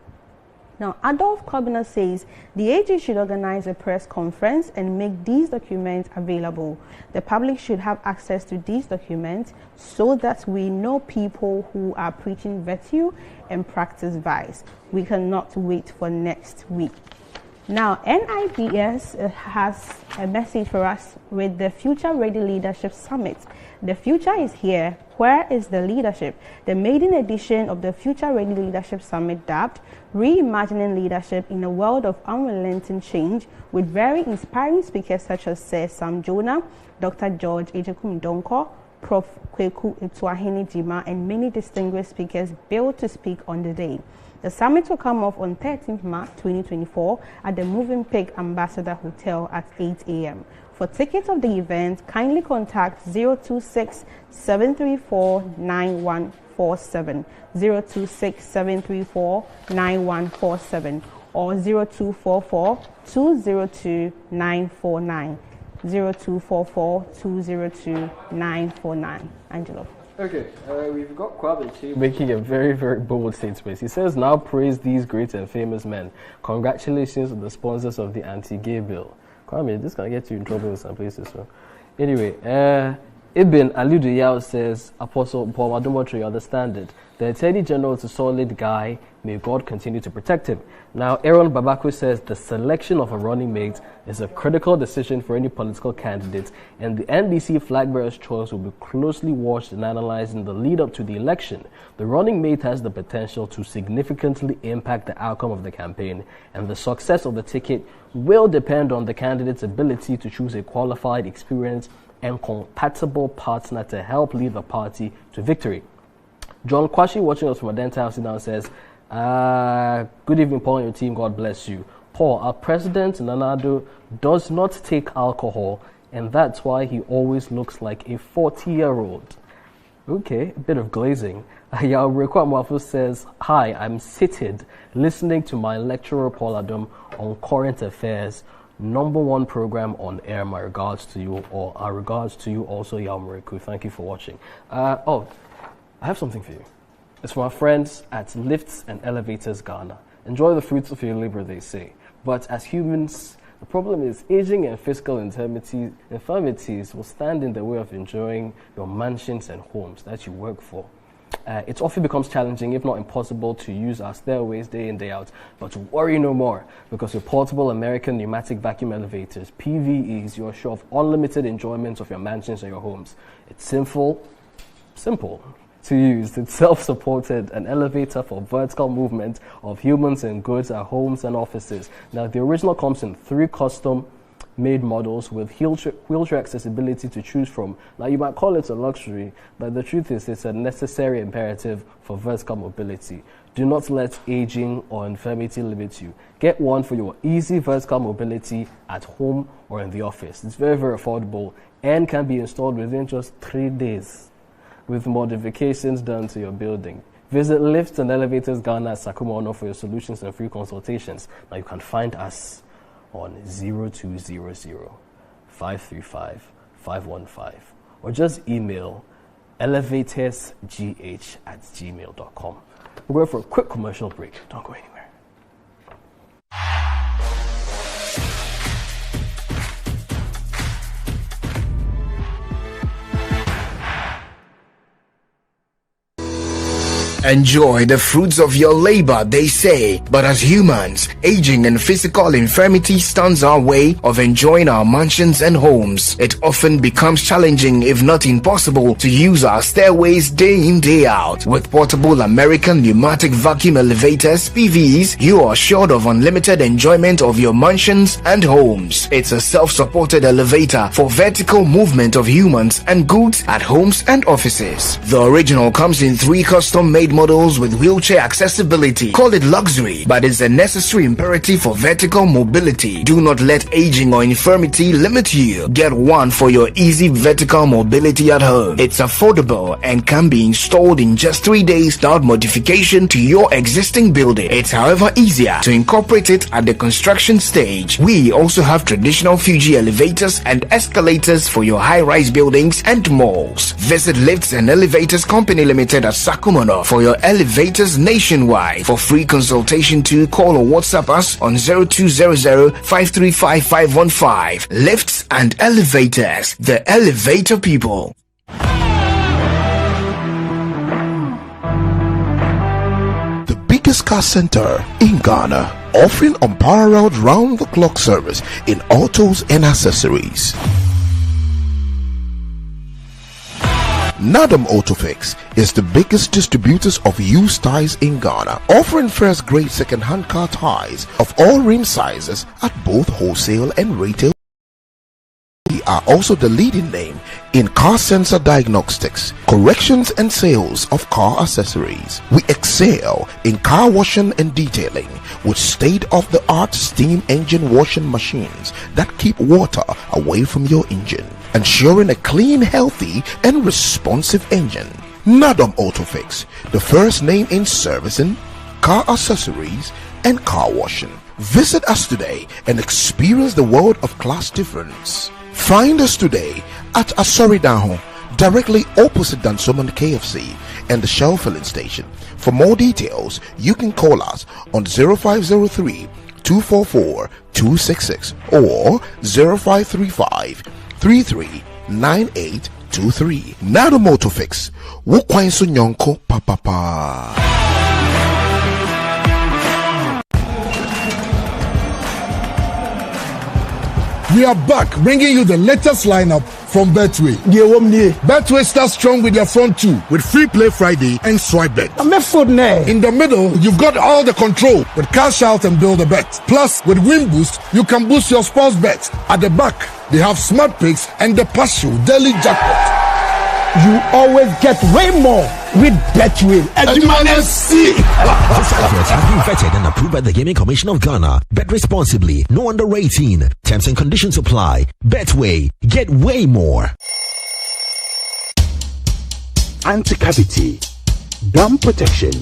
Now, Adolf Kobner says the AG should organize a press conference and make these documents available. The public should have access to these documents so that we know people who are preaching virtue and practice vice. We cannot wait for next week. Now, NIBS has a message for us with the Future Ready Leadership Summit. The future is here. Where is the leadership? The maiden edition of the Future Ready Leadership Summit, dubbed Reimagining Leadership in a World of Unrelenting Change, with very inspiring speakers such as Sir Sam Jonah, Dr. George Ejekum Donko, Prof. Kweku Ituahene Jima, and many distinguished speakers billed to speak on the day. The summit will come off on 13th March 2024 at the Moving Pig Ambassador Hotel at 8 a.m. For tickets of the event, kindly contact 026-734-9147, 026-734-9147, or 0244-202-949, 0244-202-949. Angelo. Okay, we've got Kwabechi making a very, very bold statement. He says, now praise these great and famous men. Congratulations to the sponsors of the anti-gay bill. Kwame, this can get you in trouble in some places. So. Anyway, Ibn Alidu Yao says, Apostle Paul Adomotri, you understand it. The Attorney General is a solid guy. May God continue to protect him. Now, Aaron Babaku says the selection of a running mate is a critical decision for any political candidate, and the NDC flag bearer's choice will be closely watched and analyzed in the lead up to the election. The running mate has the potential to significantly impact the outcome of the campaign, and the success of the ticket will depend on the candidate's ability to choose a qualified, experienced, and compatible partner to help lead the party to victory. John Kwashi, watching us from Adenta House now, says, good evening, Paul and your team. God bless you. Paul, our president, Nana Addo, does not take alcohol, and that's why he always looks like a 40-year-old. Okay, a bit of glazing. Yaureko Amwafu says, hi, I'm seated listening to my lecturer, Paul Adom, on current affairs. #1 program on air. My regards to you, or our regards to you also, Yaureko. Thank you for watching. I have something for you. It's from our friends at Lifts and Elevators Ghana. Enjoy the fruits of your labor, they say. But as humans, the problem is aging and physical infirmities will stand in the way of enjoying your mansions and homes that you work for. It often becomes challenging, if not impossible, to use our stairways day in, day out. But worry no more, because with portable American pneumatic vacuum elevators, PVEs, you're sure of unlimited enjoyment of your mansions and your homes. It's simple to use. It's self-supported, an elevator for vertical movement of humans and goods at homes and offices. Now, the original comes in 3 custom made models with wheelchair accessibility to choose from. Now, you might call it a luxury, but the truth is it's a necessary imperative for vertical mobility. Do not let aging or infirmity limit you. Get one for your easy vertical mobility at home or in the office. It's very, very affordable and can be installed within just 3 days with modifications done to your building. Visit Lifts and Elevators Ghana at Sakuma Ono for your solutions and free consultations. Now you can find us on 0200-535-515 or just email elevatorsgh@gmail.com. We're going for a quick commercial break. Don't go anywhere. Enjoy the fruits of your labor, they say. But as humans, aging and physical infirmity stands our way of enjoying our mansions and homes. It often becomes challenging, if not impossible, to use our stairways day in, day out. With portable American pneumatic vacuum elevators, PVs, you are assured of unlimited enjoyment of your mansions and homes. It's a self-supported elevator for vertical movement of humans and goods at homes and offices. The original comes in 3 custom-made models with wheelchair accessibility. Call it luxury, but it's a necessary imperative for vertical mobility. Do not let aging or infirmity limit you. Get one for your easy vertical mobility at home. It's affordable and can be installed in just 3 days without modification to your existing building. It's however easier to incorporate it at the construction stage. We also have traditional Fuji elevators and escalators for your high-rise buildings and malls. Visit Lifts and Elevators Company Limited at Sakuma Ono for your elevators nationwide. For free consultation to call or WhatsApp us on 0200-535-515. Lifts and Elevators, the elevator people. The biggest car center in Ghana, offering unparalleled round-the-clock service in autos and accessories. Nadam Autofix is the biggest distributors of used tires in Ghana, offering first-grade second-hand car tires of all rim sizes at both wholesale and retail. We are also the leading name in car sensor diagnostics, corrections and sales of car accessories. We excel in car washing and detailing with state-of-the-art steam engine washing machines that keep water away from your engine, ensuring a clean, healthy and responsive engine. Nadam Autofix, the first name in servicing, car accessories and car washing. Visit us today and experience the world of class difference. Find us today at Asoridaho, directly opposite Dansoman KFC and the Shell filling station. For more details, you can call us on 0503-244-266 or 0535-339823. Nado Motofix, Wukwain Sunyonko Papa. We are back, bringing you the latest lineup from Betway. Betway starts strong with their front two, with Free Play Friday and Swipe Bet. In the middle, you've got all the control with Cash Out and Build a Bet. Plus, with Win Boost, you can boost your sports bet. At the back, they have Smart Picks and the Partial Daily Jackpot. You always get way more with Betway. This advert has been vetted and approved by the Gaming Commission of Ghana. Bet responsibly. No under 18. Terms and conditions apply. Betway. Get way more. Anti-cavity, gum protection,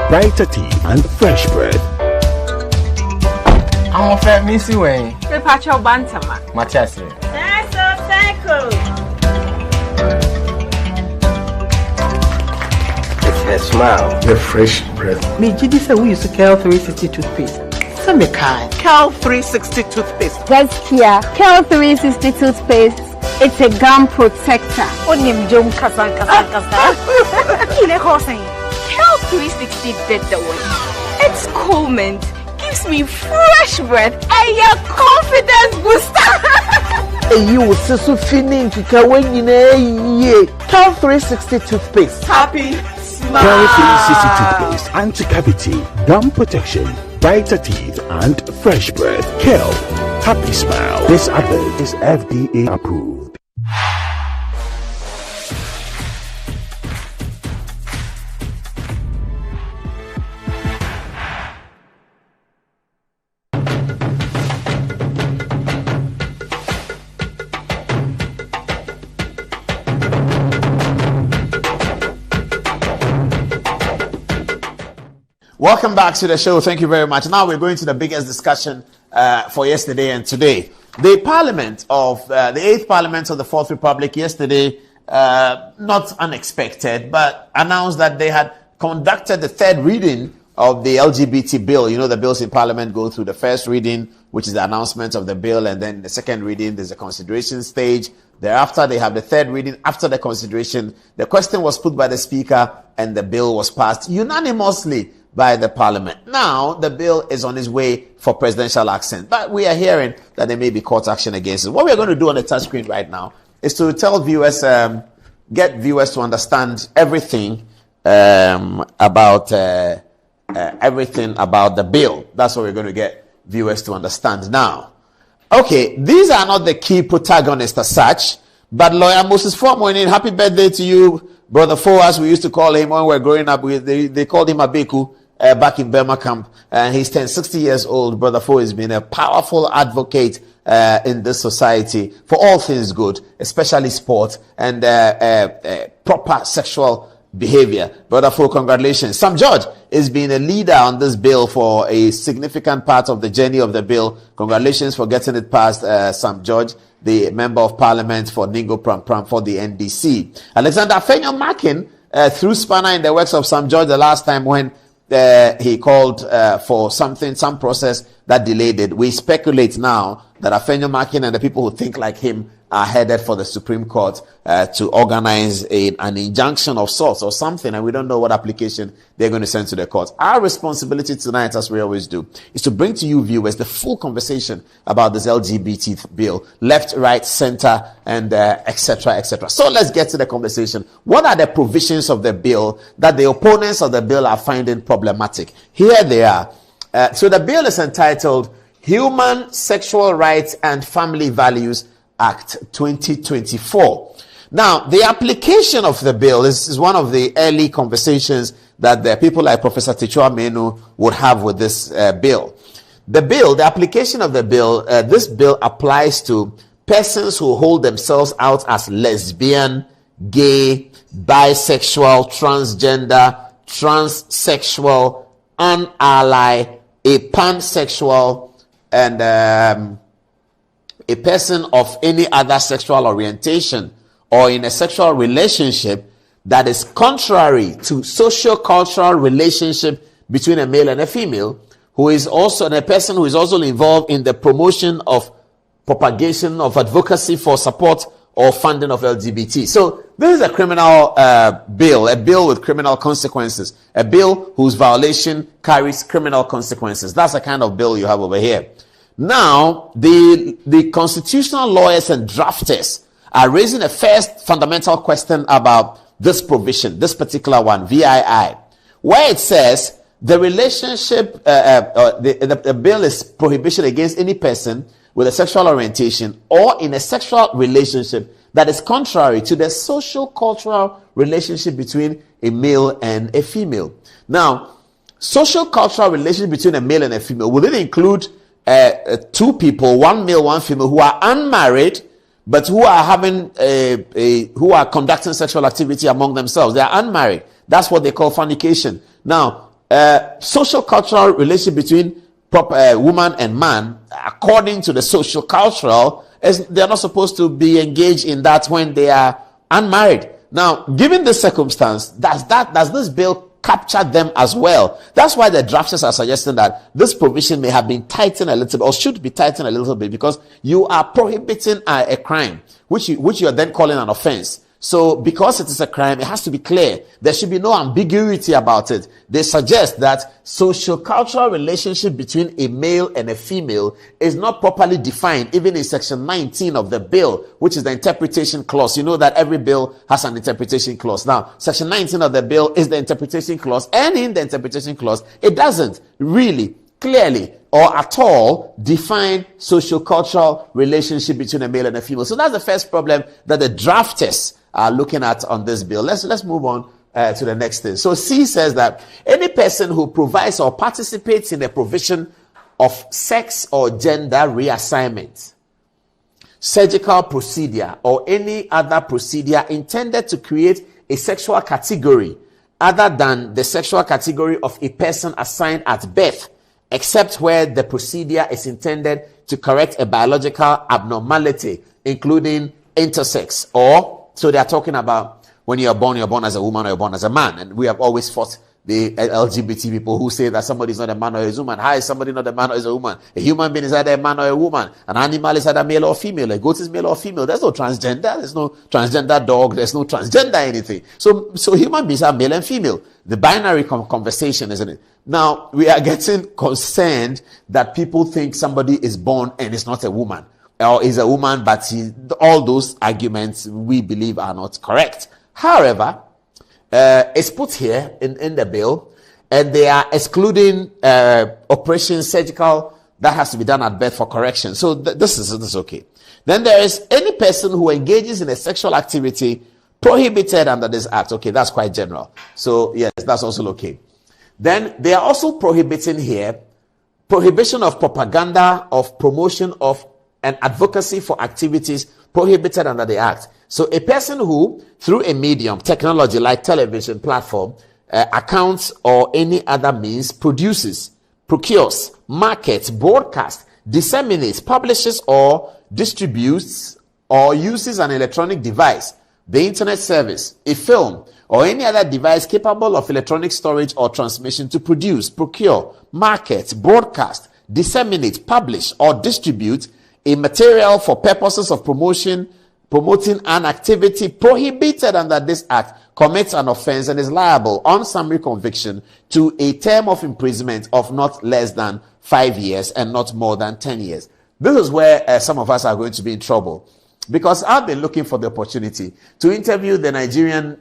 brighter teeth and fresh breath. I'm a fat missy way. The Pacho Bantama. Machasi. That's a cycle. Her smile, the fresh breath. Me, Gidi said we use Cal 360 toothpaste. Some kind. Cal 360 toothpaste. That's here. Cal 360 toothpaste. It's a gum protector. Onim Jom Kasa. Cal 360 better one. It's cool mint. Gives me fresh breath and your confidence booster. You will so feeling to Cal 360 toothpaste. Happy. Cal 360 toothpaste, anti-cavity, gum protection, brighter teeth, and fresh breath. Cal Happy Smile. This advert is FDA approved. Welcome back to the show. Thank you very much. Now we're going to the biggest discussion for yesterday and today. The Parliament of the 8th Parliament of the Fourth Republic yesterday, not unexpected, but announced that they had conducted the third reading of the LGBT bill. You know, the bills in Parliament go through the first reading, which is the announcement of the bill, and then the second reading, there's a consideration stage. Thereafter, they have the third reading. After the consideration, the question was put by the Speaker, and the bill was passed unanimously by the Parliament. Now, the bill is on its way for presidential action, but we are hearing that there may be court action against it. What we are going to do on the touch screen right now is to tell viewers, get viewers to understand everything about everything about the bill. That's what we're going to get viewers to understand now. Okay, these are not the key protagonists as such, but lawyer Moses Formoinin, happy birthday to you, Brother Fo, as we used to call him when we were growing up. They called him Abeku. Back in Burma camp, and he's 60 years old. Brother Fo has been a powerful advocate in this society for all things good, especially sport and proper sexual behavior. Brother Fo, congratulations. Sam George has been a leader on this bill for a significant part of the journey of the bill. Congratulations for getting it passed, Sam George, the Member of Parliament for Ningo Pram Pram for the NDC. Alexander Afenyo-Markin threw spanner in the works of Sam George the last time when he called for some process that delayed it. We speculate now that Afenyo-Markin and the people who think like him are headed for the Supreme Court to organize an injunction of sorts or something, and we don't know what application they're going to send to the court. Our responsibility tonight, as we always do, is to bring to you viewers the full conversation about this LGBT bill, left, right, center, and etc., etc. So let's get to the conversation. What are the provisions of the bill that the opponents of the bill are finding problematic? Here they are. So the bill is entitled Human Sexual Rights and Family Values Act 2024. Now, the application of the bill is one of the early conversations that the people like Professor Tichua Menu would have with this bill. The application of the bill, this bill applies to persons who hold themselves out as lesbian, gay, bisexual, transgender, transsexual, unally, a pansexual, and a person of any other sexual orientation or in a sexual relationship that is contrary to socio-cultural relationship between a male and a female, who is also a person who is also involved in the promotion of propagation of advocacy for support or funding of LGBT. So this is a criminal bill, a bill with criminal consequences, a bill whose violation carries criminal consequences. That's the kind of bill you have over here. Now, the constitutional lawyers and drafters are raising a first fundamental question about this provision, this particular one, VII, where it says the relationship, the bill is prohibition against any person with a sexual orientation or in a sexual relationship that is contrary to the social cultural relationship between a male and a female. Now, social cultural relationship between a male and a female, will it include two people, one male, one female, who are unmarried, but who are having who are conducting sexual activity among themselves? They are unmarried. That's what they call fornication. Now, social cultural relationship between woman and man, according to the social cultural, they are not supposed to be engaged in that when they are unmarried. Now, given this circumstance, does this bill capture them as well? That's why the drafters are suggesting that this provision may have been tightened a little bit, or should be tightened a little bit, because you are prohibiting a crime, which you are then calling an offense. So because it is a crime, it has to be clear. There should be no ambiguity about it. They suggest that social-cultural relationship between a male and a female is not properly defined, even in section 19 of the bill, which is the interpretation clause. You know that every bill has an interpretation clause. Now, section 19 of the bill is the interpretation clause, and in the interpretation clause, it doesn't really clearly or at all define socio-cultural relationship between a male and a female. So that's the first problem that the drafters are looking at on this bill. Let's move on to the next thing. So C says that any person who provides or participates in the provision of sex or gender reassignment, surgical procedure, or any other procedure intended to create a sexual category other than the sexual category of a person assigned at birth, except where the procedure is intended to correct a biological abnormality, including intersex. Or, so they are talking about when you're born as a woman or you're born as a man. And we have always fought the LGBT people who say that somebody is not a man or a woman. How is somebody not a man or is a woman? A human being is either a man or a woman. An animal is either male or female. A goat is male or female. There's no transgender. There's no transgender dog. There's no transgender anything. So human beings are male and female. The binary conversation, isn't it? Now, we are getting concerned that people think somebody is born and is not a woman, or is a woman, but all those arguments we believe are not correct. However, it's put here in the bill, and they are excluding operation surgical that has to be done at birth for correction. So this is okay. Then there is any person who engages in a sexual activity prohibited under this act. Okay, that's quite general. So yes, that's also okay. Then they are also prohibiting here prohibition of propaganda, of promotion of and advocacy for activities prohibited under the act. So a person who, through a medium, technology like television platform, accounts, or any other means, produces, procures, markets, broadcasts, disseminates, publishes, or distributes, or uses an electronic device, the internet service, a film, or any other device capable of electronic storage or transmission to produce, procure, market, broadcast, disseminate, publish, or distribute a material for purposes of promoting an activity prohibited under this act, commits an offense and is liable on summary conviction to a term of imprisonment of not less than 5 years and not more than 10 years. This is where some of us are going to be in trouble, because I've been looking for the opportunity to interview the Nigerian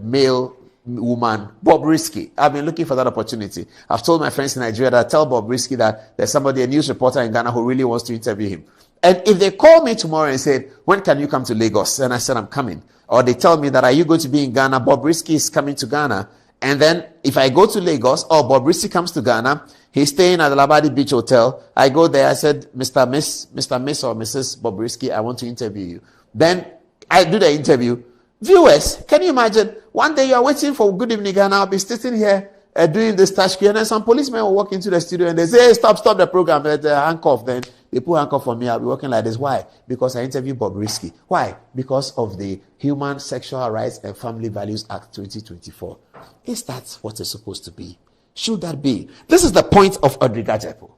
male woman, Bobrisky. I've been looking for that opportunity. I've told my friends in Nigeria that tell Bobrisky that there's somebody, a news reporter in Ghana, who really wants to interview him. And if they call me tomorrow and said, when can you come to Lagos? And I said, I'm coming. Or they tell me that, are you going to be in Ghana? Bobrisky is coming to Ghana. And then if I go to Lagos, or Bobrisky comes to Ghana, he's staying at the Labadi Beach Hotel. I go there, I said, Mr. Miss or Mrs. Bobrisky, I want to interview you. Then I do the interview. Viewers, can you imagine? One day you are waiting for Good Evening Ghana. I'll be sitting here doing this task, and then some policemen will walk into the studio and they say, hey, stop the program. Handcuff. Then they put handcuff on me. I'll be working like this. Why? Because I interviewed Bobrisky. Why? Because of the Human Sexual Rights and Family Values Act 2024. Is that what it's supposed to be? Should that be? This is the point of Audrey Gajepo.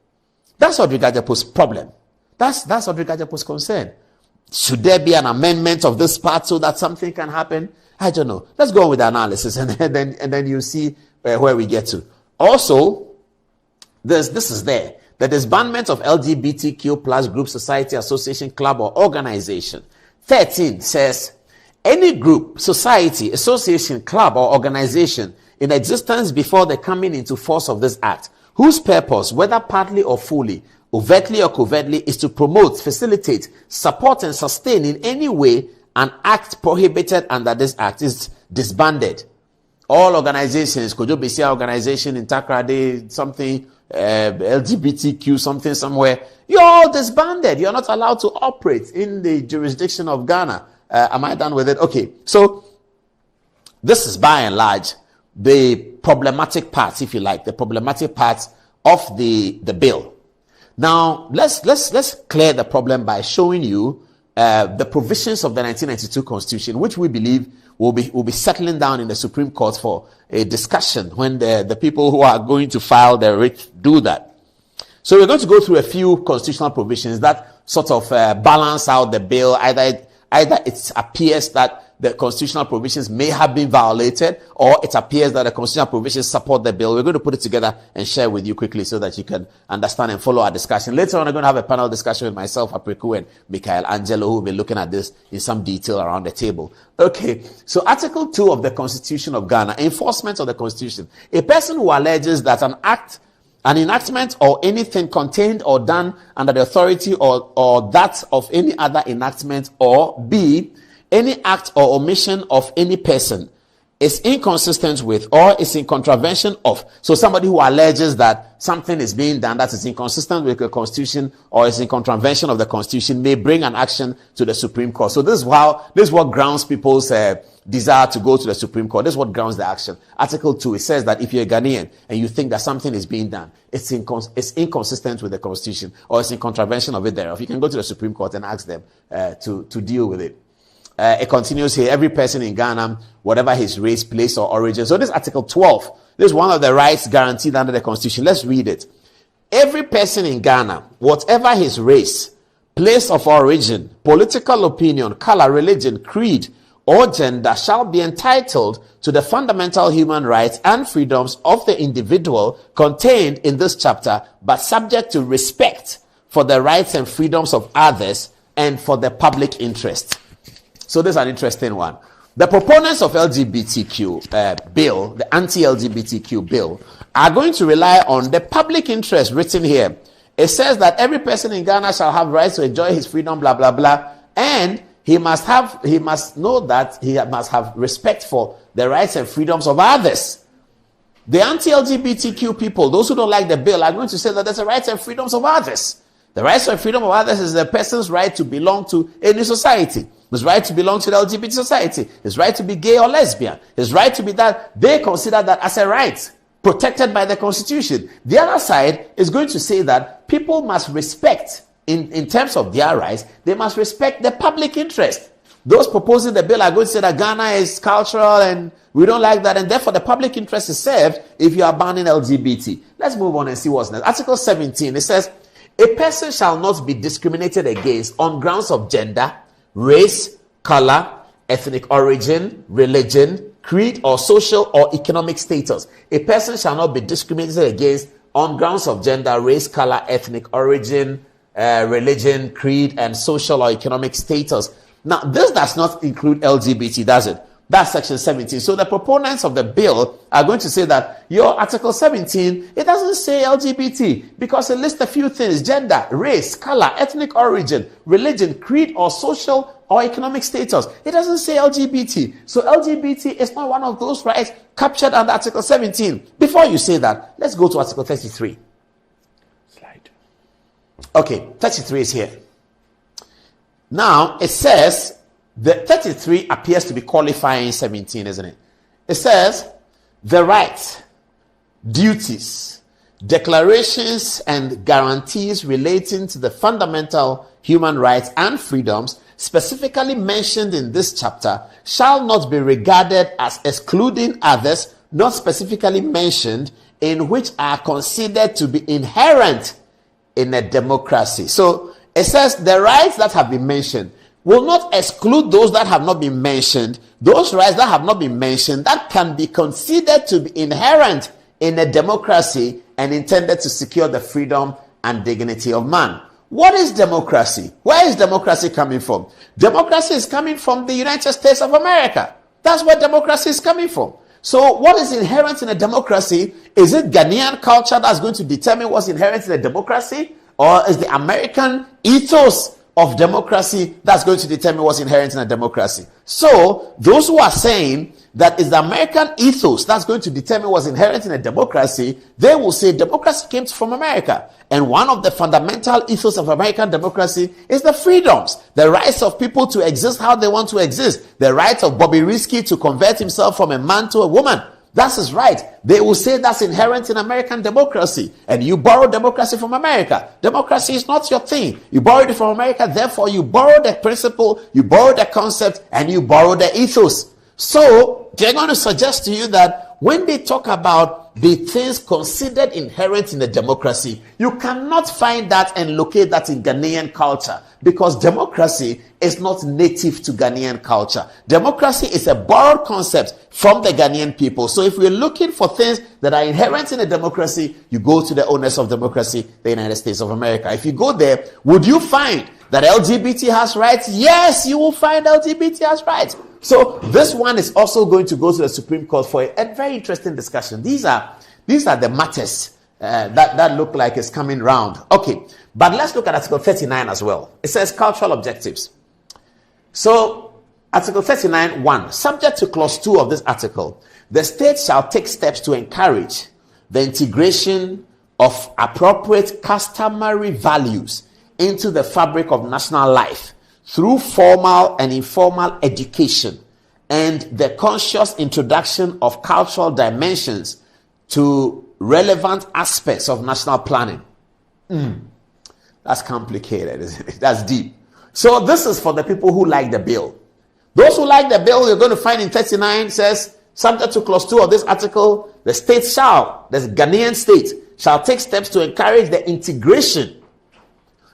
That's Audrey Gajepo's problem. That's Audrey Gajepo's concern. Should there be an amendment of this part so that something can happen? I don't know. Let's go on with the analysis, and then you see where we get to. Also, this is there. The disbandment of LGBTQ plus group, society, association, club, or organization. 13 says, any group, society, association, club, or organization in existence before the coming into force of this act, whose purpose, whether partly or fully, overtly or covertly, is to promote, facilitate, support, and sustain in any way an act prohibited under this act, is disbanded. All organizations, Kojo Besia organization in Takrade, something, LGBTQ, something somewhere, you're all disbanded. You're not allowed to operate in the jurisdiction of Ghana. Am I done with it? Okay. So this is by and large the problematic parts, if you like, the problematic parts of the bill. Now, let's clear the problem by showing you the provisions of the 1992 Constitution, which we believe will be settling down in the Supreme Court for a discussion when the people who are going to file their writ do that. So we're going to go through a few constitutional provisions that sort of balance out the bill. Either it appears that the constitutional provisions may have been violated, or it appears that the constitutional provisions support the bill. We're going to put it together and share with you quickly so that you can understand and follow our discussion. Later on, we're going to have a panel discussion with myself, Apreku, and Michael Angelo, who will be looking at this in some detail around the table. Okay, so Article 2 of the Constitution of Ghana, enforcement of the Constitution. A person who alleges that an act An enactment or anything contained or done under the authority or that of any other enactment, or B, any act or omission of any person is inconsistent with or is in contravention of. So somebody who alleges that something is being done that is inconsistent with the Constitution or is in contravention of the Constitution may bring an action to the Supreme Court. So this is what grounds people's desire to go to the Supreme Court. This is what grounds the action. Article 2, it says that if you're a Ghanaian and you think that something is being done, it's inconsistent with the Constitution or it's in contravention of it thereof, you can go to the Supreme Court and ask them to deal with it. It continues here, every person in Ghana, whatever his race, place, or origin. So this Article 12, this is one of the rights guaranteed under the Constitution. Let's read it. Every person in Ghana, whatever his race, place of origin, political opinion, color, religion, creed, or gender, shall be entitled to the fundamental human rights and freedoms of the individual contained in this chapter, but subject to respect for the rights and freedoms of others and for the public interest. So this is an interesting one. The proponents of LGBTQ bill, the anti-LGBTQ bill, are going to rely on the public interest written here. It says that every person in Ghana shall have rights to enjoy his freedom, blah, blah, blah. And he must know that he must have respect for the rights and freedoms of others. The anti-LGBTQ people, those who don't like the bill, are going to say that there's the rights and freedoms of others. The rights and freedom of others is the person's right to belong to any society. His right to belong to the LGBT society. His right to be gay or lesbian. His right to be that. They consider that as a right protected by the Constitution. The other side is going to say that people must respect, in terms of their rights, they must respect the public interest. Those proposing the bill are going to say that Ghana is cultural and we don't like that, and therefore the public interest is served if you are banning LGBT. Let's move on and see what's next. Article 17, it says, a person shall not be discriminated against on grounds of gender, race, color, ethnic origin, religion, creed, or social or economic status. A person shall not be discriminated against on grounds of gender, race, color, ethnic origin, religion, creed, and social or economic status. Now, this does not include LGBT, does it? That's section 17. So the proponents of the bill are going to say that your article 17, it doesn't say LGBT because it lists a few things: gender, race, color, ethnic origin, religion, creed, or social or economic status. It doesn't say LGBT. So LGBT is not one of those rights captured under article 17. Before you say that, let's go to article 33. Slide. Okay, 33 is here. Now, it says, the 33 appears to be qualifying 17, isn't it? It says, the rights, duties, declarations, and guarantees relating to the fundamental human rights and freedoms specifically mentioned in this chapter shall not be regarded as excluding others not specifically mentioned, in which are considered to be inherent in a democracy. So it says the rights that have been mentioned will not exclude those that have not been mentioned. Those rights that have not been mentioned that can be considered to be inherent in a democracy and intended to secure the freedom and dignity of man. What is democracy? Where is democracy coming from? Democracy is coming from the United States of America. That's where democracy is coming from. So what is inherent in a democracy? Is it Ghanaian culture that's going to determine what's inherent in a democracy? Or is the American ethos of democracy that's going to determine what's inherent in a democracy? So those who are saying that is the American ethos that's going to determine what's inherent in a democracy, they will say democracy came from America. And one of the fundamental ethos of American democracy is the freedoms, the rights of people to exist how they want to exist, the right of Bobby Risky to convert himself from a man to a woman. That's his right. They will say that's inherent in American democracy. And you borrow democracy from America. Democracy is not your thing. You borrowed it from America, therefore you borrow the principle, you borrow the concept, and you borrow the ethos. So they're going to suggest to you that when they talk about the things considered inherent in a democracy, you cannot find that and locate that in Ghanaian culture, because democracy is not native to Ghanaian culture. Democracy is a borrowed concept from the Ghanaian people. So if we're looking for things that are inherent in a democracy, you go to the owners of democracy, the United States of America. If you go there, would you find that LGBT has rights? Yes, you will find LGBT has rights. So this one is also going to go to the Supreme Court for a very interesting discussion. These are the matters That looked like it's coming round. Okay, but let's look at Article 39 as well. It says cultural objectives. So, Article 39(1), subject to Clause 2 of this article, the state shall take steps to encourage the integration of appropriate customary values into the fabric of national life through formal and informal education and the conscious introduction of cultural dimensions to relevant aspects of national planning. That's complicated, isn't it? That's deep. So this is for the people who like the bill. Those who like the bill, you're going to find in 39 says, subject to Clause 2 of this article, the state shall, the Ghanaian state, shall take steps to encourage the integration.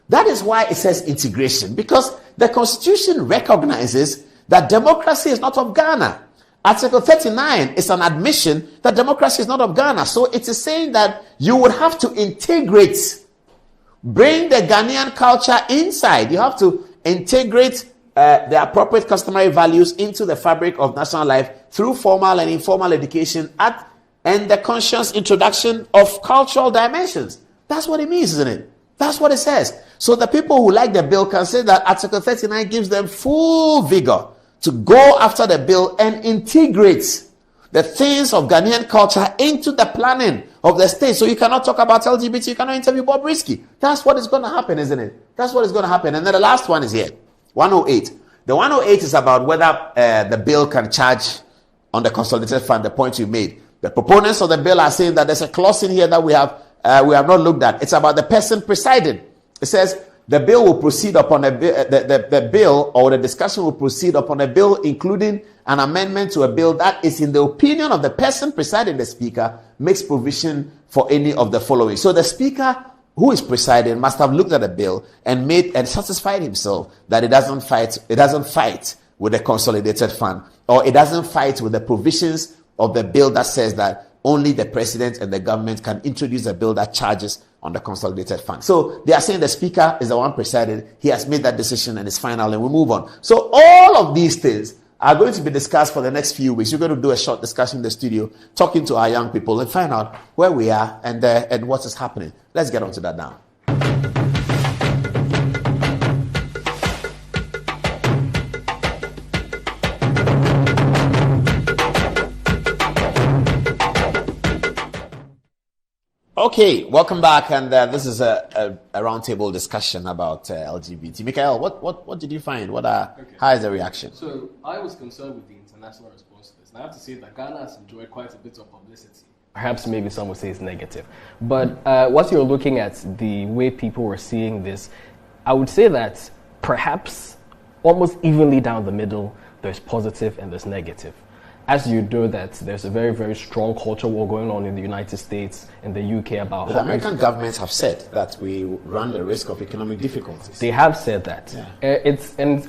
That is why it says integration, because the Constitution recognizes that democracy is not of Ghana. Article 39 is an admission that democracy is not of Ghana. So it is saying that you would have to integrate, bring the Ghanaian culture inside. You have to integrate the appropriate customary values into the fabric of national life through formal and informal education and the conscious introduction of cultural dimensions. That's what it means, isn't it? That's what it says. So the people who like the bill can say that Article 39 gives them full vigor to go after the bill and integrate the things of Ghanaian culture into the planning of the state. So you cannot talk about LGBT, you cannot interview Bob Risky. That's what is going to happen, isn't it? That's what is going to happen. And then the last one is here, 108. The 108 is about whether the bill can charge on the consolidated fund, the point you made. The proponents of the bill are saying that there's a clause in here that we have not looked at. It's about the person presiding. It says the bill will proceed upon the bill, or the discussion will proceed upon a bill including an amendment to a bill that is in the opinion of the person presiding, the speaker, makes provision for any of the following. So the speaker who is presiding must have looked at the bill and satisfied himself that it doesn't fight with the consolidated fund, or it doesn't fight with the provisions of the bill that says that only the president and the government can introduce a bill that charges on the consolidated fund. So they are saying the speaker is the one presiding. He has made that decision and it's final, and we move on. So all of these things are going to be discussed for the next few weeks. We're going to do a short discussion in the studio, talking to our young people and find out where we are and what is happening. Let's get on to that now. Okay, welcome back, and this is a roundtable discussion about LGBT. Mikael, what did you find? How is the reaction? So I was concerned with the international response to this, and I have to say that Ghana has enjoyed quite a bit of publicity. Perhaps maybe some would say it's negative, but once you're looking at the way people were seeing this, I would say that perhaps almost evenly down the middle, there's positive and there's negative. As you know that there's a very, very strong culture war going on in the United States and the UK about the American governments have said that we run the risk of economic difficulties. They have said that. Yeah.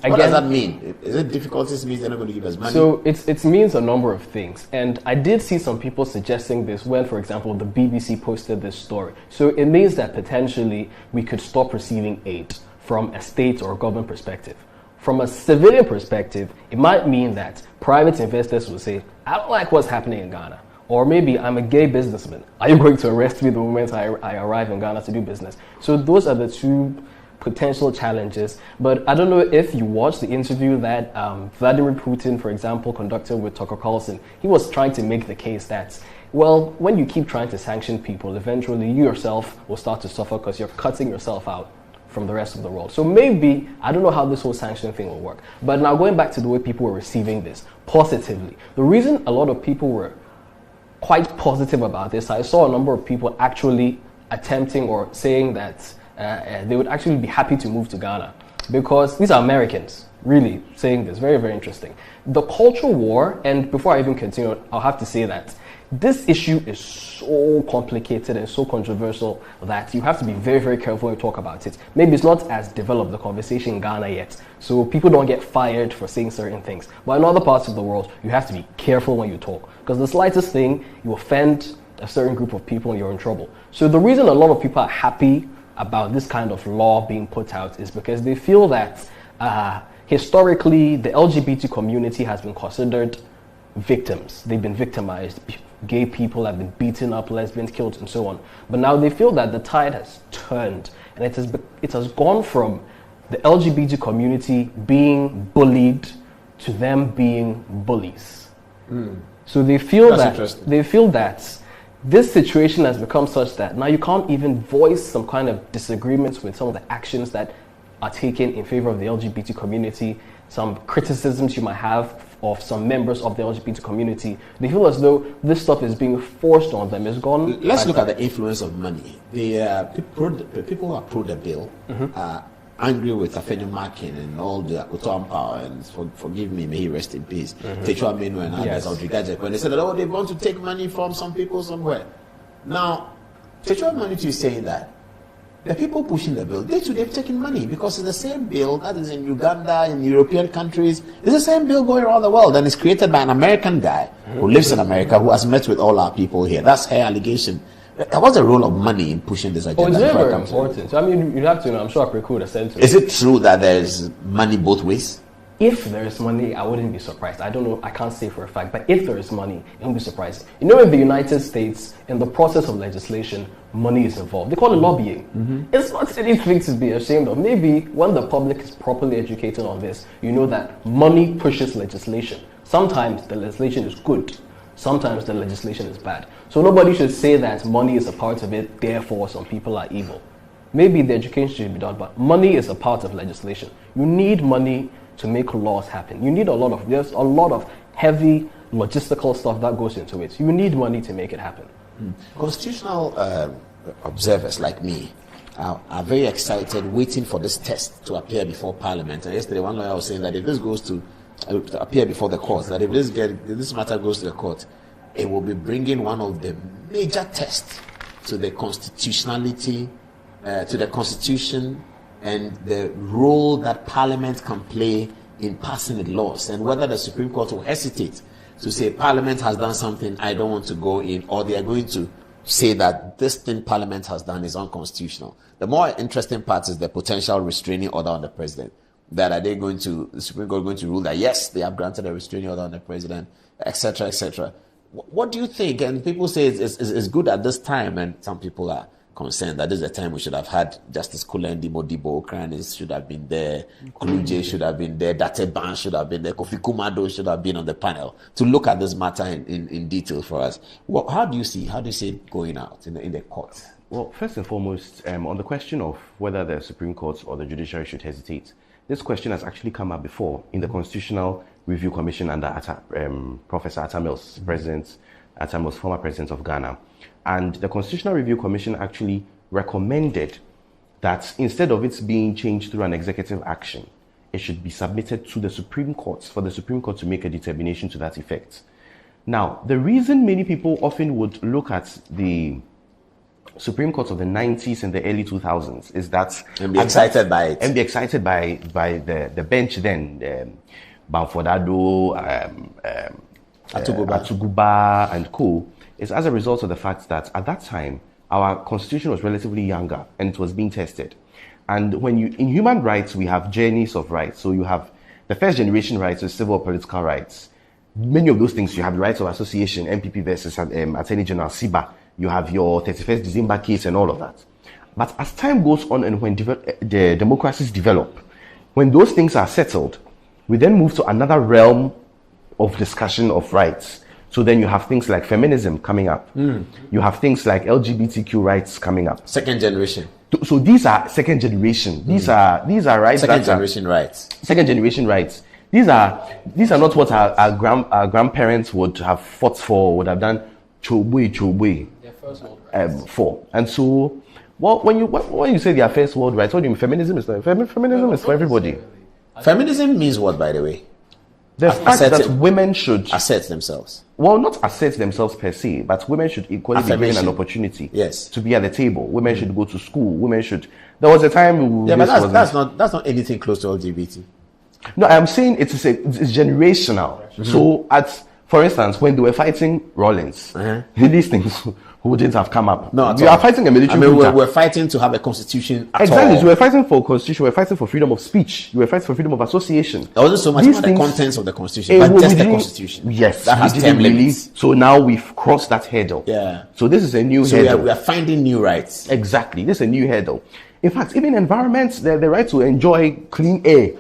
What does that mean? Is it difficulties means they're not going to give us money? So it means a number of things. And I did see some people suggesting this when, for example, the BBC posted this story. So it means that potentially we could stop receiving aid from a state or government perspective. From a civilian perspective, it might mean that private investors will say, I don't like what's happening in Ghana. Or maybe I'm a gay businessman. Are you going to arrest me the moment I arrive in Ghana to do business? So those are the two potential challenges. But I don't know if you watched the interview that Vladimir Putin, for example, conducted with Tucker Carlson. He was trying to make the case that, well, when you keep trying to sanction people, eventually you yourself will start to suffer because you're cutting yourself out from the rest of the world. So maybe, I don't know how this whole sanction thing will work. But now going back to the way people were receiving this positively, the reason a lot of people were quite positive about this, I saw a number of people actually attempting or saying that they would actually be happy to move to Ghana because these are Americans really saying this. Very, very interesting. The culture war, and before I even continue, I'll have to say that this issue is so complicated and so controversial that you have to be very, very careful when you talk about it. Maybe it's not as developed, the conversation in Ghana yet, so people don't get fired for saying certain things. But in other parts of the world, you have to be careful when you talk, because the slightest thing, you offend a certain group of people and you're in trouble. So the reason a lot of people are happy about this kind of law being put out is because they feel that historically, the LGBT community has been considered victims. They've been victimized. gay people have been beaten up, lesbians killed, and so on. But now they feel that the tide has turned, and it has gone from the LGBT community being bullied to them being bullies. So they feel that this situation has become such that now you can't even voice some kind of disagreements with some of the actions that are taken in favor of the LGBT community, some criticisms you might have of some members of the LGBT community. They feel as though this stuff is being forced on them. It's gone. Let's look at the influence of money. The people who are pro the bill are angry with Afeni Makin and all the Akuto power, and forgive me, may he rest in peace. Techo Aminu and others, when they said that, oh, they want to take money from some people somewhere. Now, Techo Aminu is saying that the people pushing the bill, they've taken money, because it's the same bill that is in Uganda, in European countries. It's the same bill going around the world, and it's created by an American guy who lives in America, who has met with all our people here. That's her allegation. What's the role of money in pushing this agenda? It's very important. So, I mean, you have to know, I'm sure Apreku would have said to Is it true that there's money both ways? If there is money, I wouldn't be surprised. I don't know, I can't say for a fact, but if there is money, I won't be surprised. You know, in the United States, in the process of legislation, money is involved. They call it lobbying. It's not anything to be ashamed of. Maybe when the public is properly educated on this, you know that money pushes legislation. Sometimes the legislation is good. Sometimes the legislation is bad. So nobody should say that money is a part of it, therefore some people are evil. Maybe the education should be done, but money is a part of legislation. You need money to make laws happen. You need there's a lot of heavy logistical stuff that goes into it. You need money to make it happen. Constitutional observers like me are very excited, waiting for this test to appear before Parliament. And yesterday, one lawyer was saying that if this goes to appear before the court, that if this matter goes to the court, it will be bringing one of the major tests to the constitutionality, to the Constitution, and the role that Parliament can play in passing the laws, and whether the Supreme Court will hesitate to say Parliament has done something, I don't want to go in, or they are going to say that this thing Parliament has done is unconstitutional. The more interesting part is the potential restraining order on the president. That are they going to, the Supreme Court going to rule that yes, they have granted a restraining order on the president, etc., etc. What do you think? And people say it's good at this time, and some people are concerned that this is a time we should have had Justice Kulendi Modibo Kranis should have been there, Kuluje should have been there, Date Ban should have been there, Kofi Kumado should have been on the panel to look at this matter in detail for us. How do you see it going out in the court? Well, first and foremost, on the question of whether the Supreme Court or the judiciary should hesitate, this question has actually come up before in the Constitutional Review Commission under Professor Atta Mills, former president of Ghana. And the Constitutional Review Commission actually recommended that instead of it being changed through an executive action, it should be submitted to the Supreme Court for the Supreme Court to make a determination to that effect. Now, the reason many people often would look at the Supreme Court of the 90s and the early 2000s is that and be excited by it. And be excited by the bench then, Banfordado, Atuguba and co. is as a result of the fact that at that time, our constitution was relatively younger and it was being tested. And in human rights, we have journeys of rights. So you have the first generation rights, so civil or political rights. Many of those things, you have the rights of association, MPP versus Attorney General Siba. You have your 31st December case and all of that. But as time goes on and when the democracies develop, when those things are settled, we then move to another realm of discussion of rights. So then you have things like feminism coming up. You have things like LGBTQ rights coming up. Second generation. So these are second generation. These are rights. Second generation rights. Second generation rights. These are not what our grandparents would have fought for, would have done chobwe for. And so, well, when you say their first world rights, what do you mean? Feminism is for everybody. Feminism means what, by the way? The fact that women should assert themselves. Well, not assert themselves per se, but women should equally be given an opportunity to be at the table. Women should go to school. Women should. There was a time. Yeah, but that's not anything close to LGBT. No, I'm saying it's generational. So, for instance, when they were fighting Rawlings, these things wouldn't have come up. No, we are fighting a military. I mean, we're fighting to have a constitution. Exactly. So we're fighting for constitution. We're fighting for freedom of speech. We're fighting for freedom of association. It wasn't so much about the contents of the constitution, but just the constitution. Yes, that has term limits. So now we've crossed that hurdle. Yeah. So this is a new hurdle. We are finding new rights. Exactly. This is a new hurdle. In fact, even environments, the right to enjoy clean air.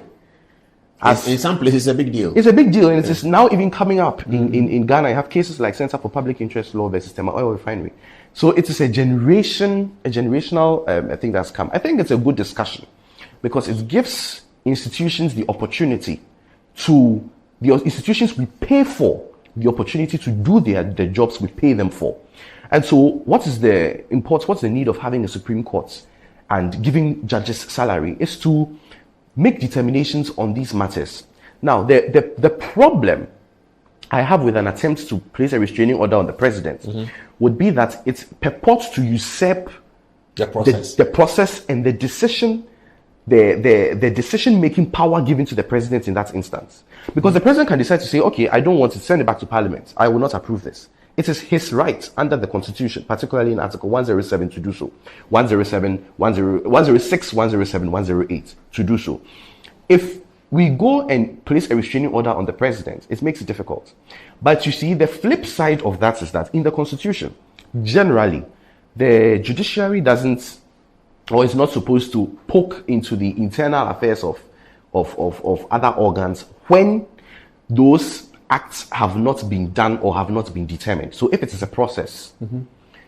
In some places, it's a big deal. It's a big deal, and it's now even coming up in Ghana. You have cases like Center for Public Interest Law versus Tema Oil Refinery. So it is a generational thing that's come. I think it's a good discussion because it gives institutions the opportunity to, the institutions we pay for, the opportunity to do their jobs we pay them for. And so what's the need of having a Supreme Court and giving judges salary is to make determinations on these matters. Now, the problem I have with an attempt to place a restraining order on the president would be that it purports to usurp the process and the decision decision-making power given to the president in that instance. Because the president can decide to say, okay, I don't want to send it back to parliament. I will not approve this. It is his right under the constitution, particularly in Article 107 to do so. 106, 107, 108 to do so. If we go and place a restraining order on the president, it makes it difficult. But you see, the flip side of that is that in the constitution, generally, the judiciary doesn't, or is not supposed to poke into the internal affairs of other organs when those acts have not been done or have not been determined. So if it is a process,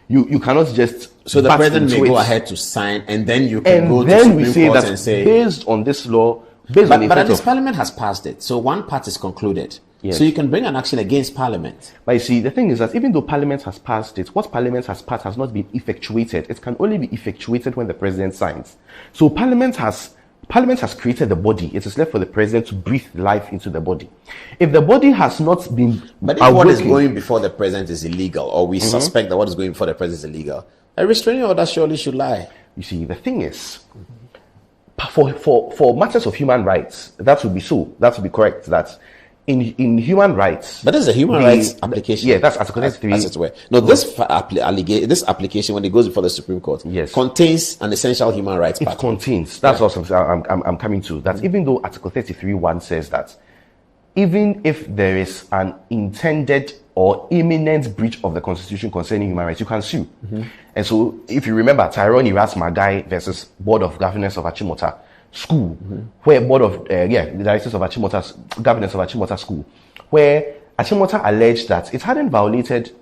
you cannot just... So the president may go ahead to sign, and then you can go to Supreme Court and say... based on this law... But at least Parliament has passed it. So one part is concluded. Yes. So you can bring an action against Parliament. But you see, the thing is that even though Parliament has passed it, what Parliament has passed has not been effectuated. It can only be effectuated when the president signs. So Parliament has created the body. It is left for the president to breathe life into the body. If the body has not been... But if what is going before the president is illegal, or we suspect that what is going before the president is illegal, a restraining order surely should lie. You see, the thing is, for matters of human rights, that would be so. That would be correct. That in human rights... But there's a human rights application. Yeah, that's Article 33. As it were. No, this application, when it goes before the Supreme Court, contains an essential human rights part. It contains. That's what I'm coming to. That even though Article 33(1) says that even if there is an intended or imminent breach of the Constitution concerning human rights, you can sue. And so, if you remember, Tyrone Iras Magai versus Board of Governors of Achimota School, where the directors of Achimota's governance of Achimota School, where Achimota alleged that it hadn't violated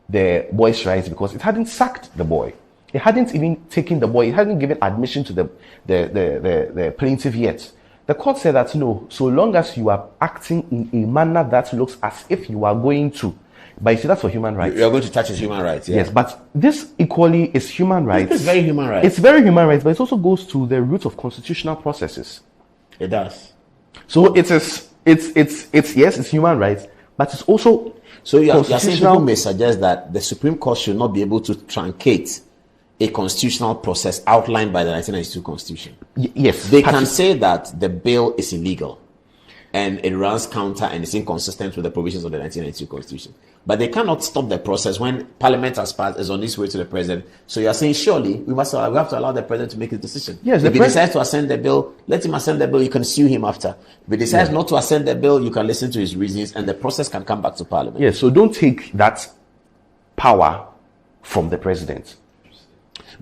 the boy's rights because it hadn't sacked the boy. It hadn't even taken the boy. It hadn't given admission to the plaintiff yet. The court said that no, so long as you are acting in a manner that looks as if you are going to. But you see, that's for human rights. You are going to touch his human rights. Yeah? Yes, but this equally is human rights. It's very human rights. It's very human rights, but it also goes to the roots of constitutional processes. It does. So it's human rights, but it's also so you're saying people may suggest that the Supreme Court should not be able to truncate a constitutional process outlined by the 1992 Constitution. Yes. They can say that the bill is illegal and it runs counter and is inconsistent with the provisions of the 1992 Constitution. But they cannot stop the process when Parliament has passed, is on its way to the President. So you are saying, surely, we have to allow the President to make his decision. Yes, if he decides to ascend the bill, let him ascend the bill, you can sue him after. If he decides not to ascend the bill, you can listen to his reasons and the process can come back to Parliament. Yes, so don't take that power from the President.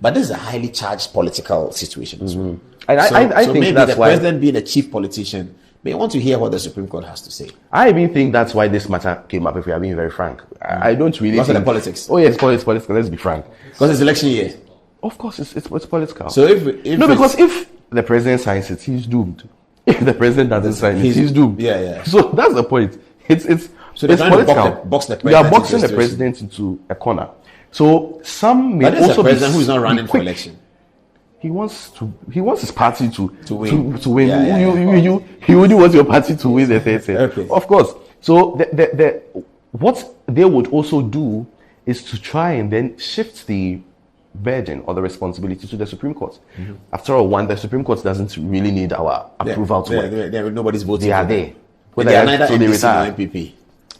But this is a highly charged political situation as well. And I think maybe that's the why President, being a chief politician, may want to hear what the Supreme Court has to say. I even think that's why this matter came up, if we are being very frank. I don't really think... the politics? Oh, yes, political, let's be frank. Because it's election year. Of course, it's political. So because if the President signs it, he's doomed. If the President doesn't sign it, he's doomed. Yeah. So that's the point. So they're trying to box the President. They are boxing the President into a corner. So some may also be... But the President who is not running for election. He wants his party to win. To win. Yeah. You only want your party to win the third set. Okay. Of course. So what they would also do is to try and then shift the burden or the responsibility to the Supreme Court. After all, the Supreme Court doesn't really need our approval to work. Nobody's voting. They are there. They are neither NDC nor NPP.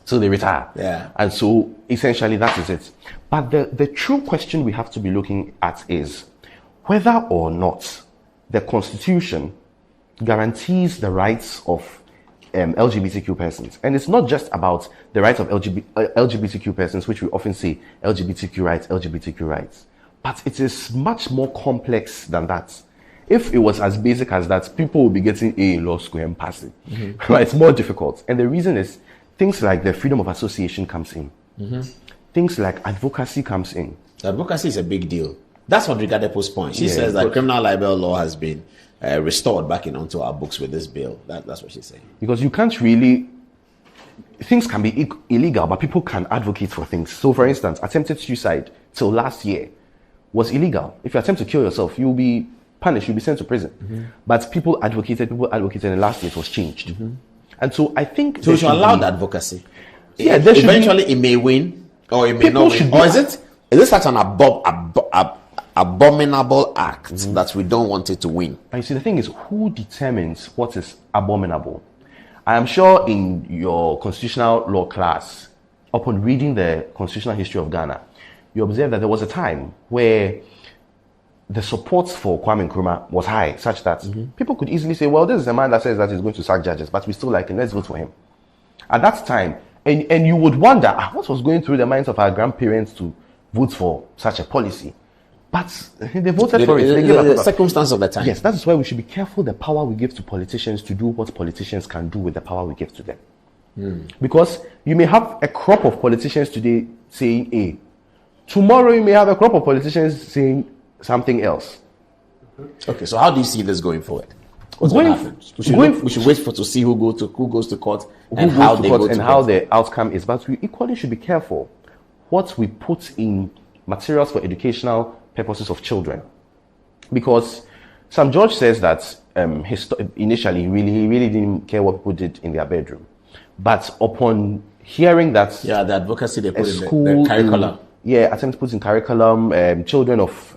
till they retire. Yeah. And so essentially that is it. But the true question we have to be looking at is whether or not the Constitution guarantees the rights of LGBTQ persons. And it's not just about the rights of LGBTQ persons, which we often say LGBTQ rights. But it is much more complex than that. If it was as basic as that, people would be getting A in law school and passing. Mm-hmm. Right? It's more difficult. And the reason is things like the freedom of association comes in. Mm-hmm. Things like advocacy comes in. Advocacy is a big deal. That's what Brigadier Post point. She says that criminal libel law has been restored back onto our books with this bill. That's what she's saying. Because you can't really... Things can be illegal, but people can advocate for things. So, for instance, attempted suicide till last year was illegal. If you attempt to kill yourself, you'll be punished, you'll be sent to prison. Mm-hmm. But people advocated, and last year it was changed. Mm-hmm. And so I think... So we should allow the advocacy. Yeah, eventually it may win, or it may not win. Or is it such an abominable act that we don't want it to win? And you see, the thing is, who determines what is abominable? I am sure in your constitutional law class, upon reading the constitutional history of Ghana, you observe that there was a time where the support for Kwame Nkrumah was high, such that people could easily say, well, this is a man that says that he's going to sack judges, but we still like him, let's vote for him. At that time, and you would wonder, what was going through the minds of our grandparents to vote for such a policy? But they voted for it. The circumstance of the time. Yes, that is why we should be careful the power we give to politicians to do what politicians can do with the power we give to them. Because you may have a crop of politicians today saying A. Tomorrow you may have a crop of politicians saying something else. Okay, so how do you see this going forward? What's going to happen? We should wait to see who goes to court and how they go to court and how the outcome is. But we equally should be careful what we put in materials for educational purposes of children, because Sam George says that initially he really didn't care what people did in their bedroom, but upon hearing that the advocacy they put in the curriculum, attempt to put in curriculum, children of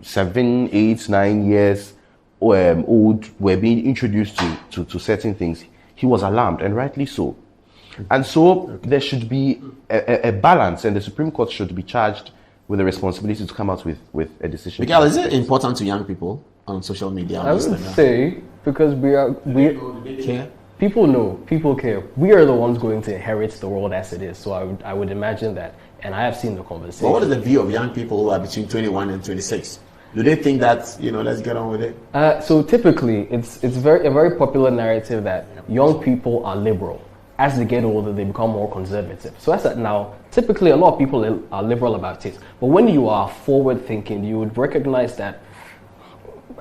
7, 8, 9 years old were being introduced to certain things, he was alarmed, and rightly so. And so there should be a balance, and the Supreme Court should be charged with the responsibility to come out with a decision. Miguel, is it important to young people on social media? I would say, because people know, people care. We are the ones going to inherit the world as it is. So I would imagine that, and I have seen the conversation. But what is the view of young people who are between 21 and 26? Do they think that, let's get on with it? So typically, it's a very popular narrative that young people are liberal. As they get older, they become more conservative. So as that now, typically a lot of people are liberal about it. But when you are forward thinking, you would recognize that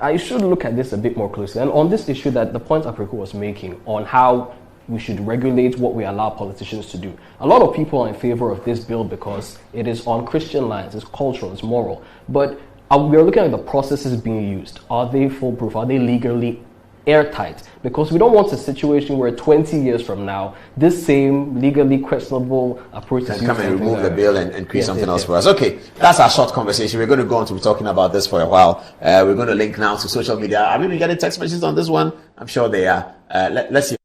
I should look at this a bit more closely. And on this issue that the point Aproko was making on how we should regulate what we allow politicians to do. A lot of people are in favor of this bill because it is on Christian lines, it's cultural, it's moral. But we are looking at the processes being used. Are they foolproof? Are they legally airtight? Because we don't want a situation where 20 years from now, this same legally questionable approach can come and remove the bill and create something else for us. Okay, that's our short conversation. We're going to go on to be talking about this for a while. We're going to link now to social media. Are we getting text messages on this one? I'm sure they are. Let's see.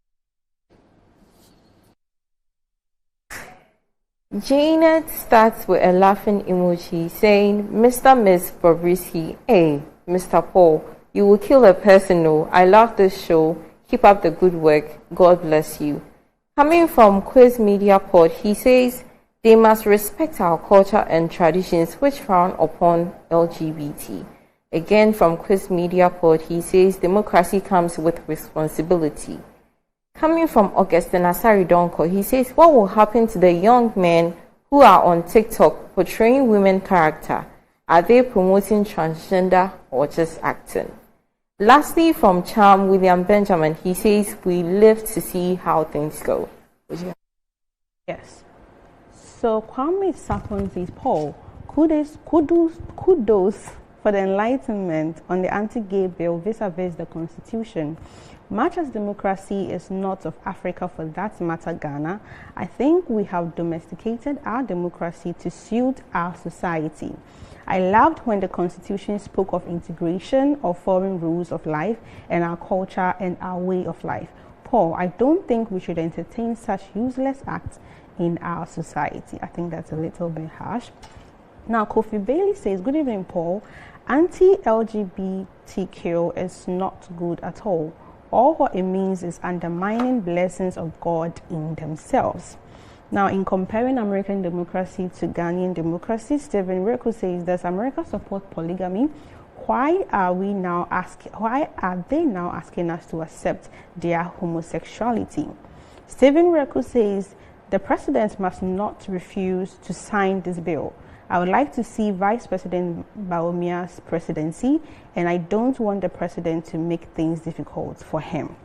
Janet starts with a laughing emoji saying, Mr. Miss Bobrisky, hey, Mr. Paul, you will kill a person. No, I love this show. Keep up the good work. God bless you. Coming from Quiz Media Pod, he says they must respect our culture and traditions which frown upon LGBT. Again from Quiz Media Pod, he says democracy comes with responsibility. Coming from Augustine Asari Donko, he says what will happen to the young men who are on TikTok portraying women character? Are they promoting transgender or just acting? Lastly, from Charm William Benjamin, he says, we live to see how things go. Yes. So Kwame Sapon says, Paul, kudos for the enlightenment on the anti-gay bill vis-a-vis the Constitution. Much as democracy is not of Africa, for that matter Ghana, I think we have domesticated our democracy to suit our society. I loved when the Constitution spoke of integration of foreign rules of life and our culture and our way of life. Paul, I don't think we should entertain such useless acts in our society. I think that's a little bit harsh. Now, Kofi Bailey says, good evening, Paul. Anti-LGBTQ is not good at all. All what it means is undermining blessings of God in themselves. Now, in comparing American democracy to Ghanaian democracy, Stephen Reku says, does America support polygamy? Why are they now asking us to accept their homosexuality? Stephen Reku says, the president must not refuse to sign this bill. I would like to see Vice President Baumia's presidency, and I don't want the president to make things difficult for him.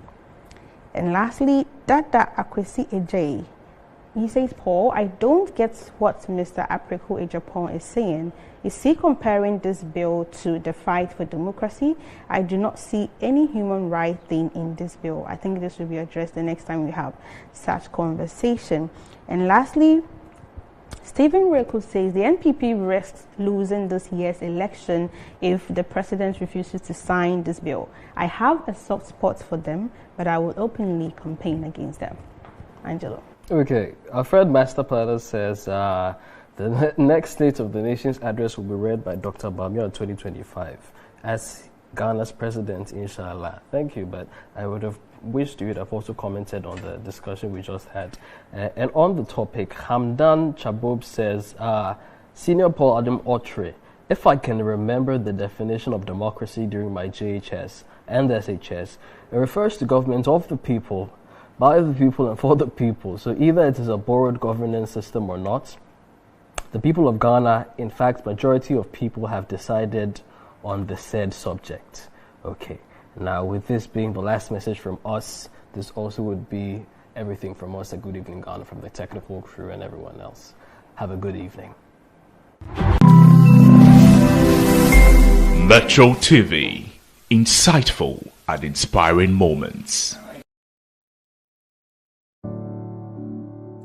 And lastly, Dada Akwesi Ejay. He says, Paul, I don't get what Mr. Apriko Ejapon is saying. Is he comparing this bill to the fight for democracy? I do not see any human right thing in this bill. I think this will be addressed the next time we have such conversation. And lastly, Stephen Reku says the NPP risks losing this year's election if the president refuses to sign this bill. I have a soft spot for them, but I will openly campaign against them. Angelo. Okay, Fred Masterplatter says the next State of the Nation's address will be read by Dr. Bawumia in 2025 as Ghana's president, inshallah. Thank you, but I would have wished you would have also commented on the discussion we just had. And on the topic, Hamdan Chabob says, Senior Paul Adam Otre, if I can remember the definition of democracy during my JHS and SHS, it refers to government of the people, by the people and for the people. So either it is a borrowed governance system or not. The people of Ghana, in fact, majority of people have decided on the said subject. Okay. Now, with this being the last message from us, this also would be everything from us at Good Evening Ghana, from the technical crew and everyone else. Have a good evening. Metro TV, insightful and inspiring moments.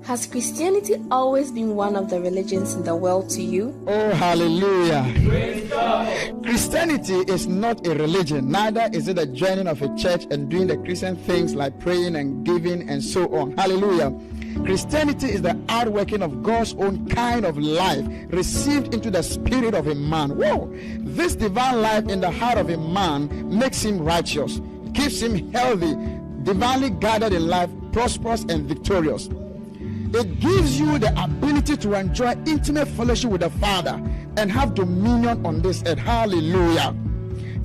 Has Christianity always been one of the religions in the world to you? Oh, hallelujah. Praise God. Christianity is not a religion, neither is it a joining of a church and doing the Christian things like praying and giving and so on. Hallelujah. Christianity is the outworking of God's own kind of life received into the spirit of a man. Whoa! This divine life in the heart of a man makes him righteous, keeps him healthy, divinely guided in life, prosperous and victorious. It gives you the ability to enjoy intimate fellowship with the Father and have dominion on this earth. Hallelujah.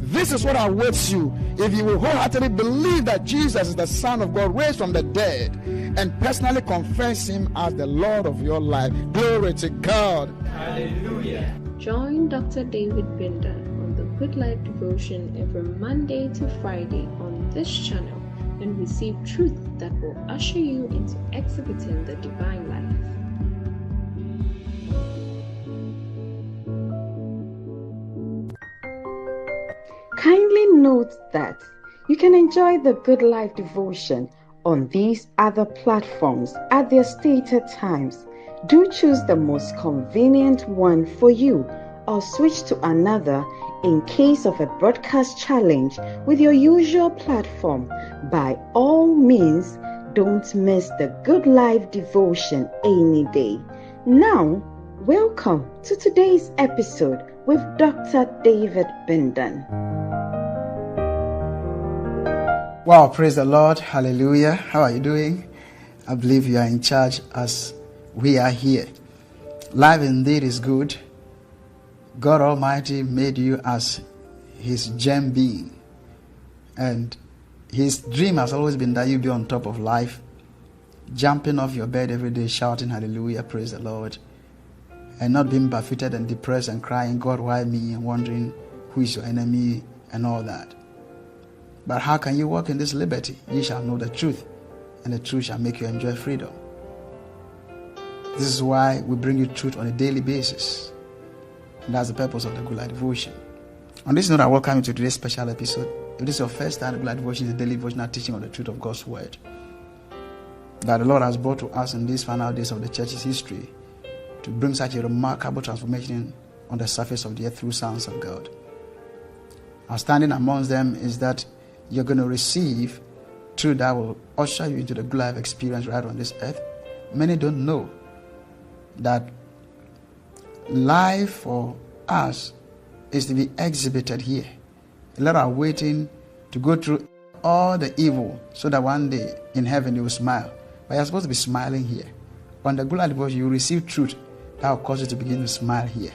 This is what awaits you if you will wholeheartedly believe that Jesus is the Son of God raised from the dead and personally confess Him as the Lord of your life. Glory to God. Hallelujah. Join Dr. David Binder on the Good Life Devotion every Monday to Friday on this channel and receive truth that will usher you into exhibiting the divine life. Kindly note that you can enjoy the Good Life Devotion on these other platforms at their stated times. Do choose the most convenient one for you or switch to another in case of a broadcast challenge with your usual platform. By all means, don't miss the Good Life Devotion any day. Now, welcome to today's episode with Dr. David Binden. Wow, praise the Lord. Hallelujah. How are you doing? I believe you are in charge as we are here. Life indeed is good. God Almighty made you as His gem being. And His dream has always been that you be on top of life, jumping off your bed every day, shouting hallelujah, praise the Lord, and not being buffeted and depressed and crying, God, why me? And wondering who is your enemy and all that. But how can you walk in this liberty? You shall know the truth, and the truth shall make you enjoy freedom. This is why we bring you truth on a daily basis. And that's the purpose of the Good Life Devotion. On this note, I welcome you to today's special episode. If this is your first time, the Good Life Devotion is a daily devotional teaching on the truth of God's Word that the Lord has brought to us in these final days of the church's history to bring such a remarkable transformation on the surface of the earth through sons of God. Outstanding amongst them is that you're going to receive truth that will usher you into the good life experience right on this earth. Many don't know that life for us is to be exhibited here. A lot are waiting to go through all the evil so that one day in heaven you will smile. But you're supposed to be smiling here. On the good life devotion, you will receive truth that will cause you to begin to smile here.